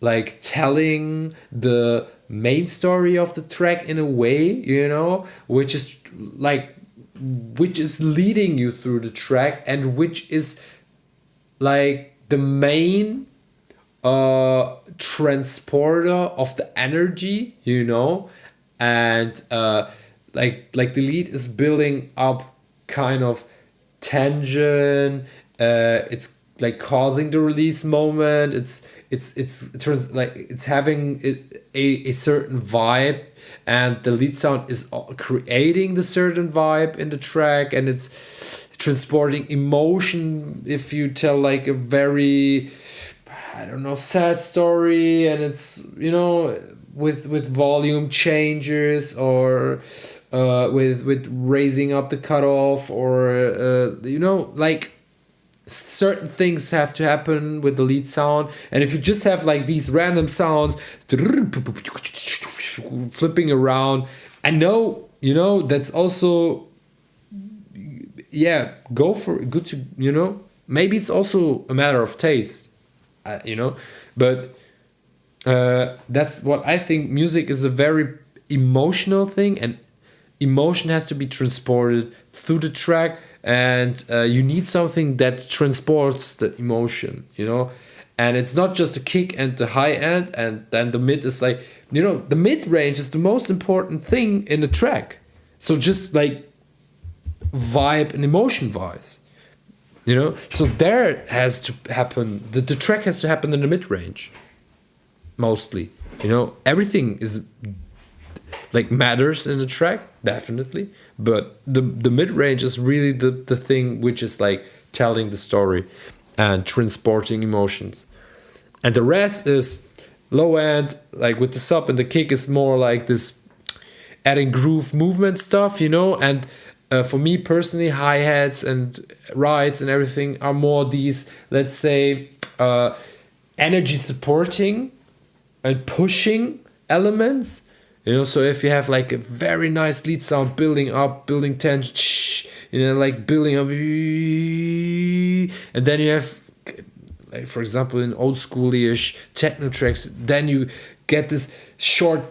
like telling the main story of the track in a way, you know, which is leading you through the track, and which is like the main transporter of the energy, you know. And like the lead is building up kind of tension, it's like causing the release moment, it's having a certain vibe, and the lead sound is creating the certain vibe in the track, and it's transporting emotion. If you tell like a very, I don't know, sad story, and it's, you know, with volume changes, or with raising up the cutoff, or you know, like certain things have to happen with the lead sound. And if you just have like these random sounds flipping around, I know, you know, that's also, yeah, go for it, good to, you know, maybe it's also a matter of taste, you know, but that's what I think. Music is a very emotional thing, and emotion has to be transported through the track, and you need something that transports the emotion, you know. And it's not just a kick and the high end, and then the mid is like, you know, the mid range is the most important thing in the track. So just like vibe and emotion wise, you know. So there has to happen, the track has to happen in the mid range mostly, you know. Everything is like matters in the track, definitely. But the mid range is really the thing which is like telling the story and transporting emotions. And the rest is low end, like with the sub and the kick is more like this adding groove movement stuff, and for me personally, hi-hats and rides and everything are more these, let's say, energy supporting and pushing elements. So if you have like a very nice lead sound building up, building tension, like building up, and then you have, like for example, in old school-ish techno tracks, then you get this short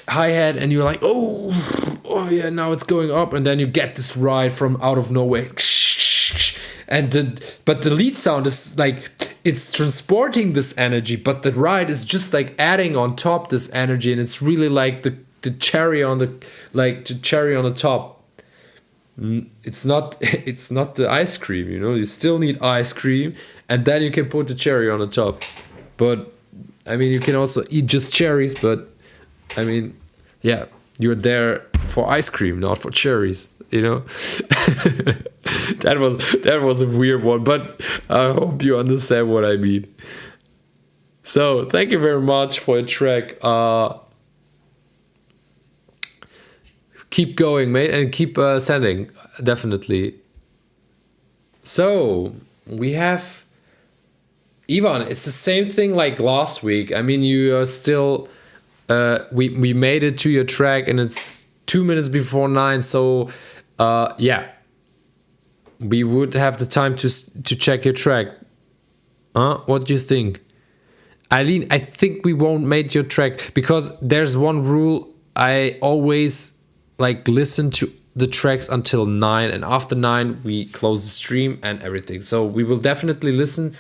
hi-hat and you're like, oh yeah, now it's going up, and then you get this ride from out of nowhere, but the lead sound is like, it's transporting this energy, but the ride is just like adding on top this energy, and it's really like the cherry on the top. It's not the ice cream, you still need ice cream, and then you can put the cherry on the top. But I mean, you can also eat just cherries, but I mean, yeah, you're there for ice cream, not for cherries, that was a weird one, but I hope you understand what I mean. So thank you very much for your track. Keep going, mate, and keep sending, definitely. So we have Ivan. It's the same thing like last week. I mean, you are still we made it to your track, and it's 2 minutes before 9. So yeah, we would have the time to check your track. What do you think, Eileen? I think we won't make your track because there's one rule. I always like listen to the tracks until 9, and after 9 we close the stream and everything. So we will definitely listen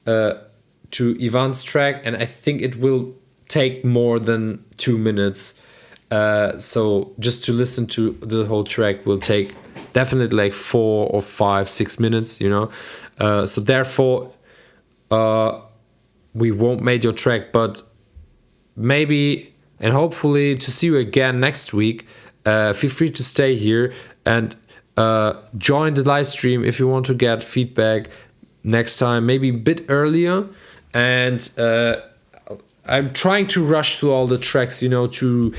to Ivan's track, and I think it will take more than 2 minutes. So just to listen to the whole track will take definitely like 4 or 5, 6 minutes, so therefore we won't make your track, but maybe and hopefully to see you again next week. Feel free to stay here and join the live stream if you want to get feedback next time, maybe a bit earlier. And I'm trying to rush through all the tracks, to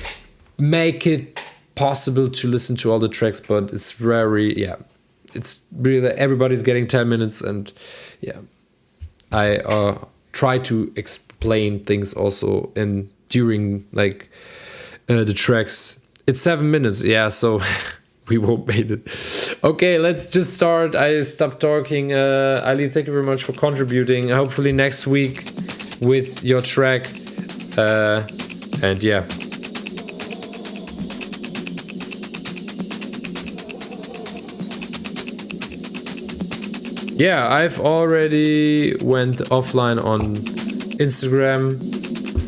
make it possible to listen to all the tracks, but it's it's really everybody's getting 10 minutes, and yeah, I try to explain things also during like the tracks. It's 7 minutes, so we won't make it. Okay, let's just start. I stopped talking. Ali, thank you very much for contributing. Hopefully next week with your track. And yeah. Yeah, I've already went offline on Instagram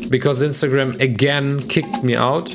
because Instagram again kicked me out.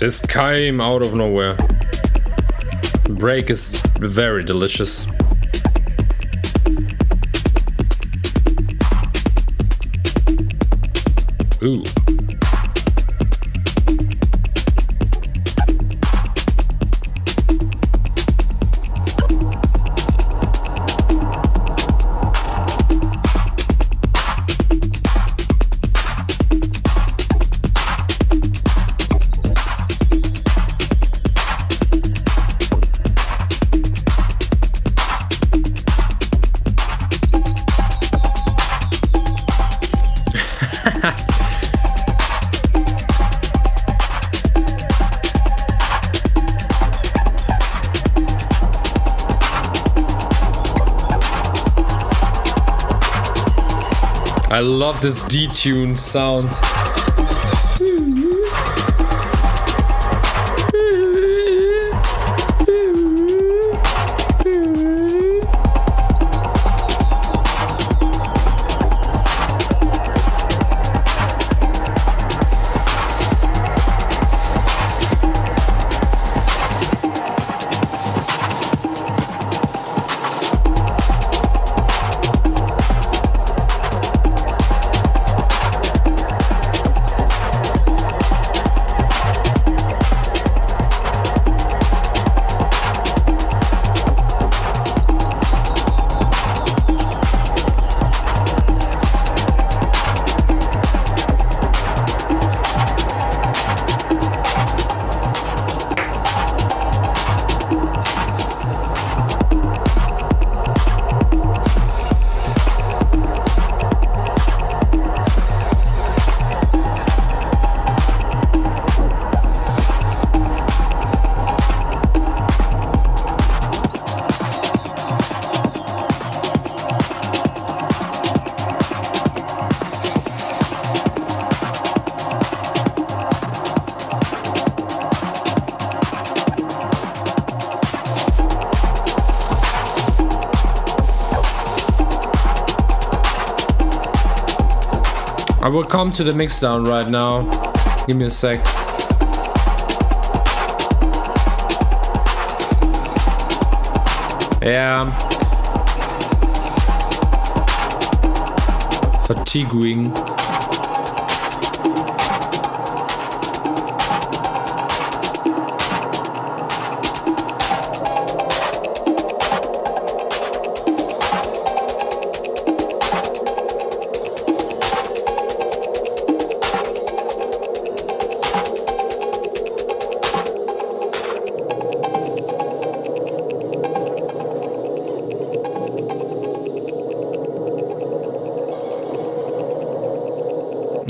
This came out of nowhere. Break is very delicious. Ooh. I love this detune sound. I will come to the mixdown right now. Give me a sec. Yeah. Fatiguing.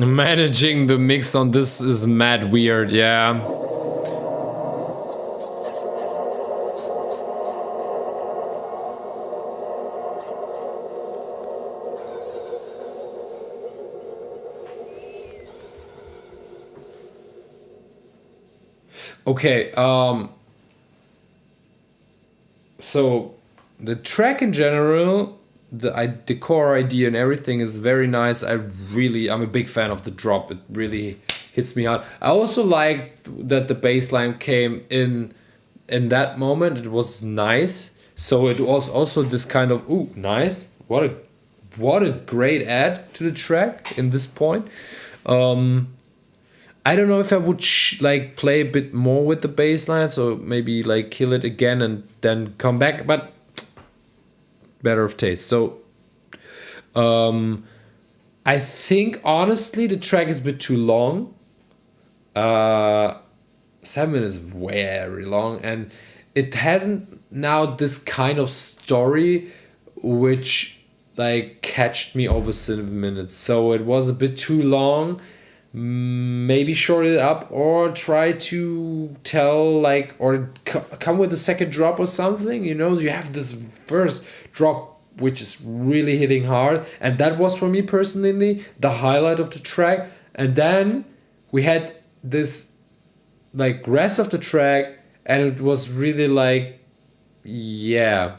Managing the mix on this is mad weird, yeah. Okay, so the track in general, the core idea and everything is very nice. I'm a big fan of the drop. It really hits me hard. I also liked that the bass line came in that moment. It was nice. So it was also this kind of, ooh, nice. What a great add to the track in this point. I don't know if I would like play a bit more with the bass line, so maybe like kill it again and then come back, but matter of taste. So I think honestly the track is a bit too long. 7 minutes is very long, and it hasn't now this kind of story which like catched me over 7 minutes. So it was a bit too long. Maybe short it up or try to tell like or come with a second drop or something, you know. You have this first drop which is really hitting hard, and that was for me personally the highlight of the track. And then we had this like rest of the track, and it was really like, yeah,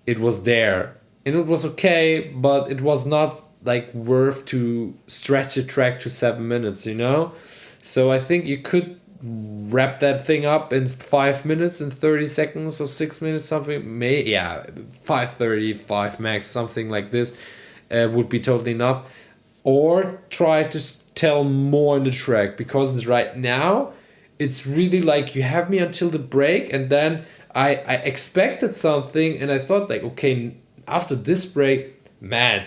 it was there and it was okay, but it was not like worth to stretch the track to 7 minutes, you know. So I think you could wrap that thing up in 5 minutes and 30 seconds or 6 minutes, something, 5:30, 5 max, something like this, would be totally enough. Or try to tell more in the track, because right now it's really like you have me until the break, and then I expected something, and I thought like, okay, after this break, man,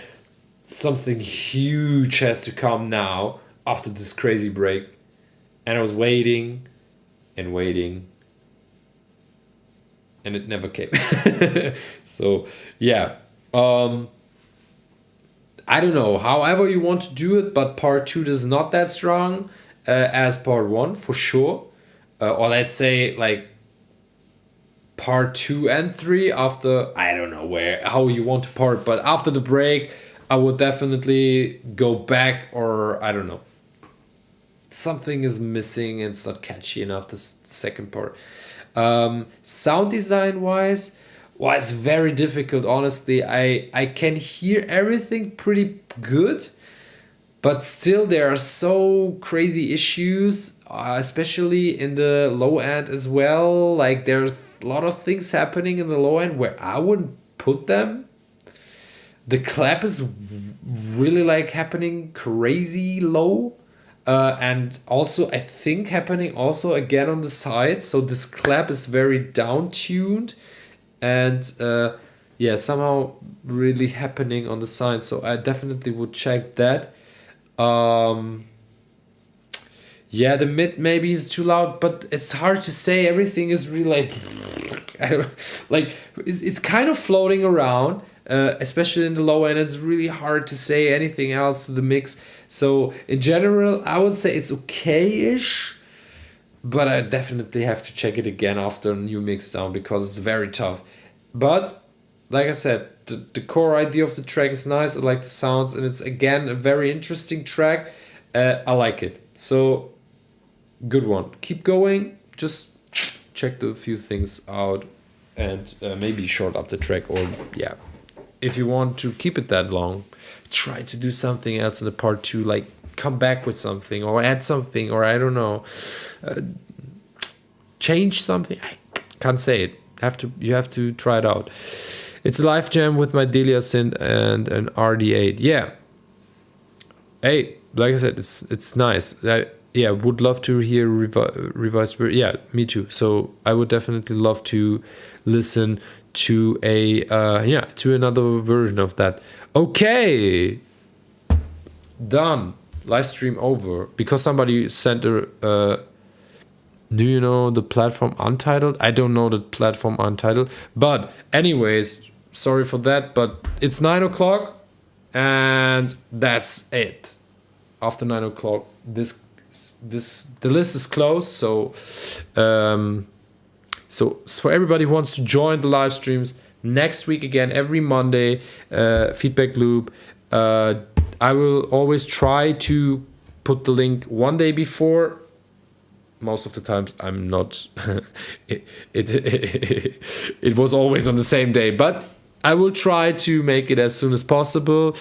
something huge has to come now after this crazy break. And I was waiting and waiting, and it never came. So yeah, I don't know, however you want to do it, but part 2 is not that strong as part 1 for sure. Or let's say like part 2 and 3 after, I don't know how you want to part, but after the break I would definitely go back, or I don't know, something is missing and it's not catchy enough, the second part. Sound design wise, well, it's very difficult, honestly. I can hear everything pretty good, but still there are so crazy issues, especially in the low end as well. Like there's a lot of things happening in the low end where I wouldn't put them. The clap is really like happening crazy low. And also I think happening also again on the side. So this clap is very down tuned, and somehow really happening on the side. So I definitely would check that. The mid maybe is too loud, but it's hard to say. Everything is really like I don't, like it's kind of floating around. Especially in the low end, it's really hard to say anything else to the mix. So in general, I would say it's okay-ish, but I definitely have to check it again after a new mix down, because it's very tough. But like I said, the core idea of the track is nice. I like the sounds, and it's again a very interesting track. I like it. So good one. Keep going. Just check the few things out, and maybe short up the track, or yeah. If you want to keep it that long, try to do something else in the part 2, like come back with something or add something, or I don't know, change something. I can't say it. You have to try it out. It's a live jam with my Delia synth and an RD8. Yeah. Hey, like I said, it's nice. Would love to hear revised. Yeah, me too. So I would definitely love to listen to another version of that. Okay, done. Live stream over, because somebody sent a do you know the platform Untitled? I don't know the platform Untitled, but anyways, sorry for that, but it's 9 o'clock and that's it. After 9 o'clock, the list is closed. So for everybody who wants to join the live streams next week again, every Monday, feedback loop. I will always try to put the link one day before. Most of the times I'm not. It was always on the same day, but I will try to make it as soon as possible.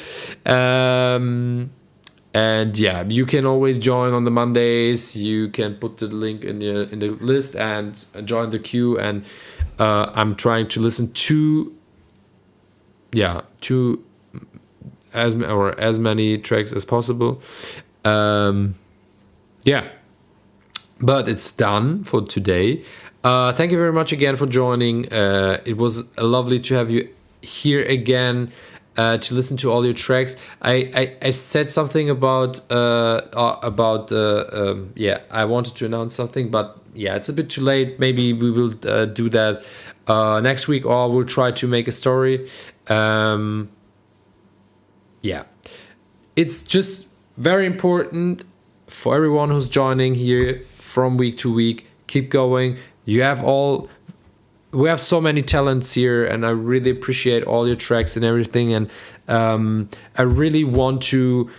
And yeah, you can always join on the Mondays. You can put the link in the list and join the queue. And I'm trying to listen to as many tracks as possible. But it's done for today. Thank you very much again for joining. It was lovely to have you here again. To listen to all your tracks. I said something about I wanted to announce something, but yeah, it's a bit too late. Maybe we will do that next week, or we'll try to make a story. It's just very important for everyone who's joining here from week to week. Keep going. We have so many talents here, and I really appreciate all your tracks and everything. And I really want to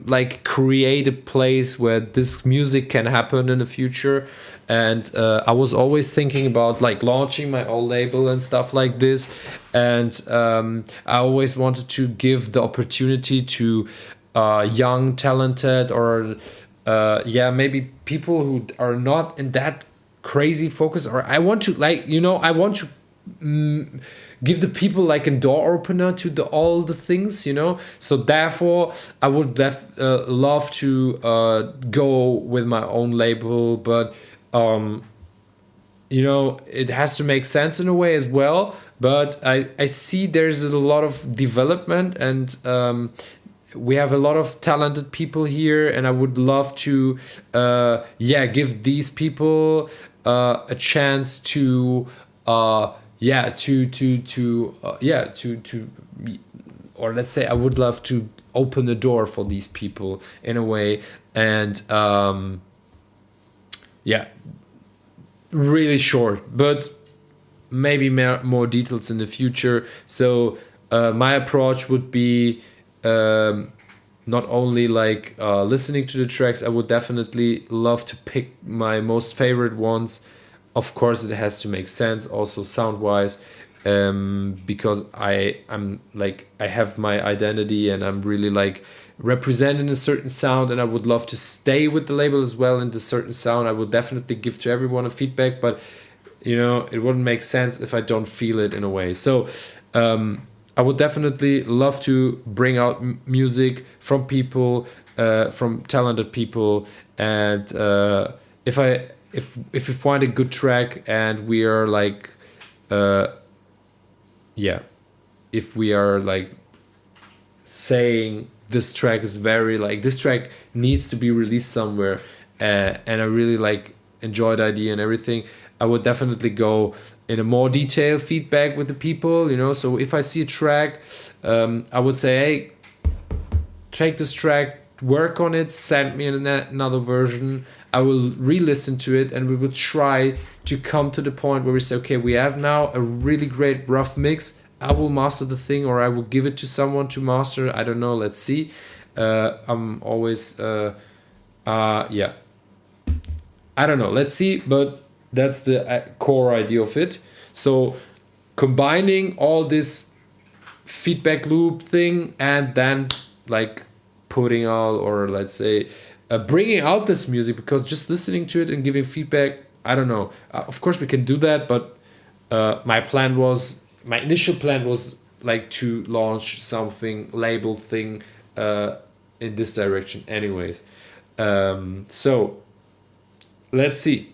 like create a place where this music can happen in the future. And I was always thinking about like launching my own label and stuff like this. And I always wanted to give the opportunity to young, talented, or yeah, maybe people who are not in that crazy focus, or I want to, like, I want to give the people like a door opener to all the things, so therefore I would love to go with my own label, but it has to make sense in a way as well. But I see there's a lot of development, and we have a lot of talented people here, and I would love to give these people a chance to or let's say I would love to open the door for these people in a way, and really short, but maybe more details in the future. So my approach would be not only like listening to the tracks. I would definitely love to pick my most favorite ones. Of course, it has to make sense also sound wise, because I'm like, I have my identity, and I'm really like representing a certain sound, and I would love to stay with the label as well in this certain sound. I would definitely give to everyone a feedback, but it wouldn't make sense if I don't feel it in a way. So I would definitely love to bring out music from people, from talented people, and if you find a good track and we are like if we are like saying this track is very like, this track needs to be released somewhere, and I really like enjoy the idea and everything, I would definitely go in a more detailed feedback with the people. So if I see a track, I would say, hey, take this track, work on it, send me another version. I will re-listen to it, and we will try to come to the point where we say, okay, we have now a really great rough mix. I will master the thing, or I will give it to someone to master. I don't know. Let's see. I'm always, I don't know. Let's see. But that's the core idea of it. So combining all this feedback loop thing, and then like putting out, or let's say bringing out this music, because just listening to it and giving feedback, I don't know. Of course we can do that, but my initial plan was like to launch something label thing in this direction anyways. So let's see.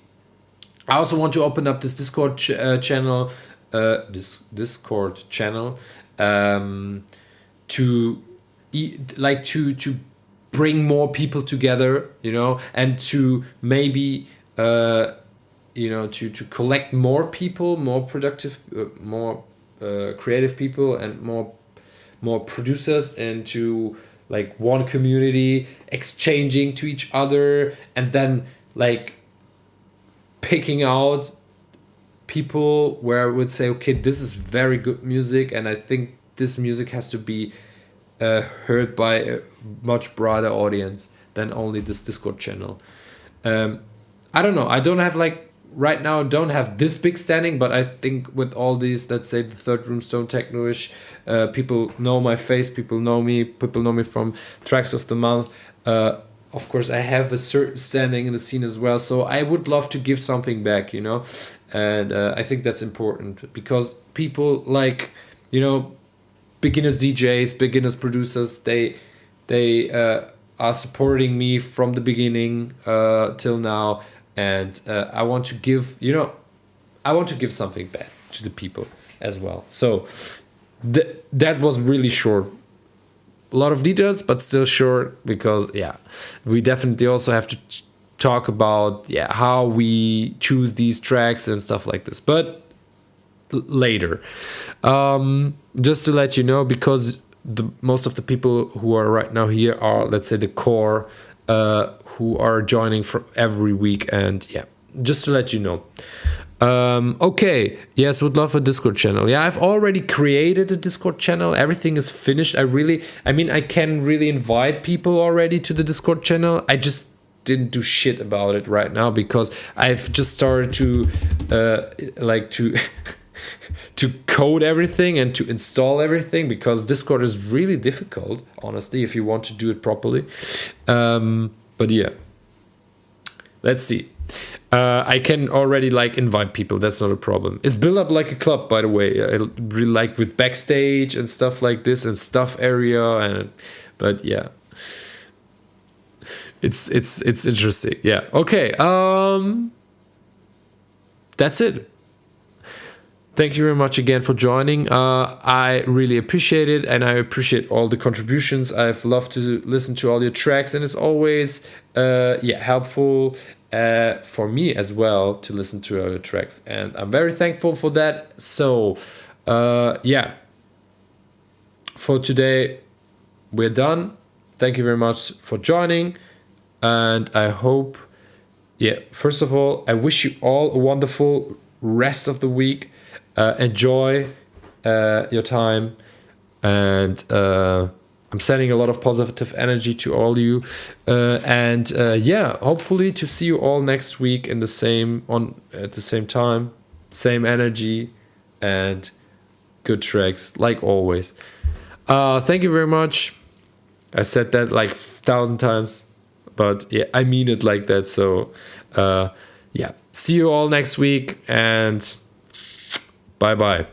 I also want to open up this Discord channel, to bring more people together, and to maybe to collect more people, more productive, more creative people, and more producers into like one community, exchanging to each other, and then like picking out people where I would say, okay, this is very good music, and I think this music has to be heard by a much broader audience than only this Discord channel. I don't know. I don't have like right now. Don't have this big standing, but I think with all these, let's say the Third Room Stone Techno-ish, people know my face. People know me. People know me from Tracks of the Month. Of course, I have a certain standing in the scene as well. So I would love to give something back, and I think that's important, because people like, beginners DJs, beginners producers, they are supporting me from the beginning till now, and I want to give something back to the people as well. So that was really short. A lot of details, but still short, because we definitely also have to talk about how we choose these tracks and stuff like this, but later. Just to let you know, because most of the people who are right now here are, let's say, the core who are joining for every week, and just to let you know. Okay, yes, would love a Discord channel. I've already created a Discord channel. Everything is finished. I can really invite people already to the Discord channel. I just didn't do shit about it right now, because I've just started to to code everything and to install everything, because Discord is really difficult, honestly, if you want to do it properly. But let's see. I can already like invite people. That's not a problem. It's built up like a club, by the way. I really like with backstage and stuff like this and stuff area. And but yeah, it's interesting. Yeah. Okay. That's it. Thank you very much again for joining. I really appreciate it, and I appreciate all the contributions. I've loved to listen to all your tracks, and it's always helpful for me as well to listen to all your tracks, and I'm very thankful for that. So for today we're done. Thank you very much for joining, and I hope, first of all, I wish you all a wonderful rest of the week. Enjoy your time, and I'm sending a lot of positive energy to all you, and hopefully to see you all next week at the same time, same energy, and good tracks like always. Thank you very much. I said that like 1,000 times, but yeah, I mean it like that. So see you all next week, and bye bye.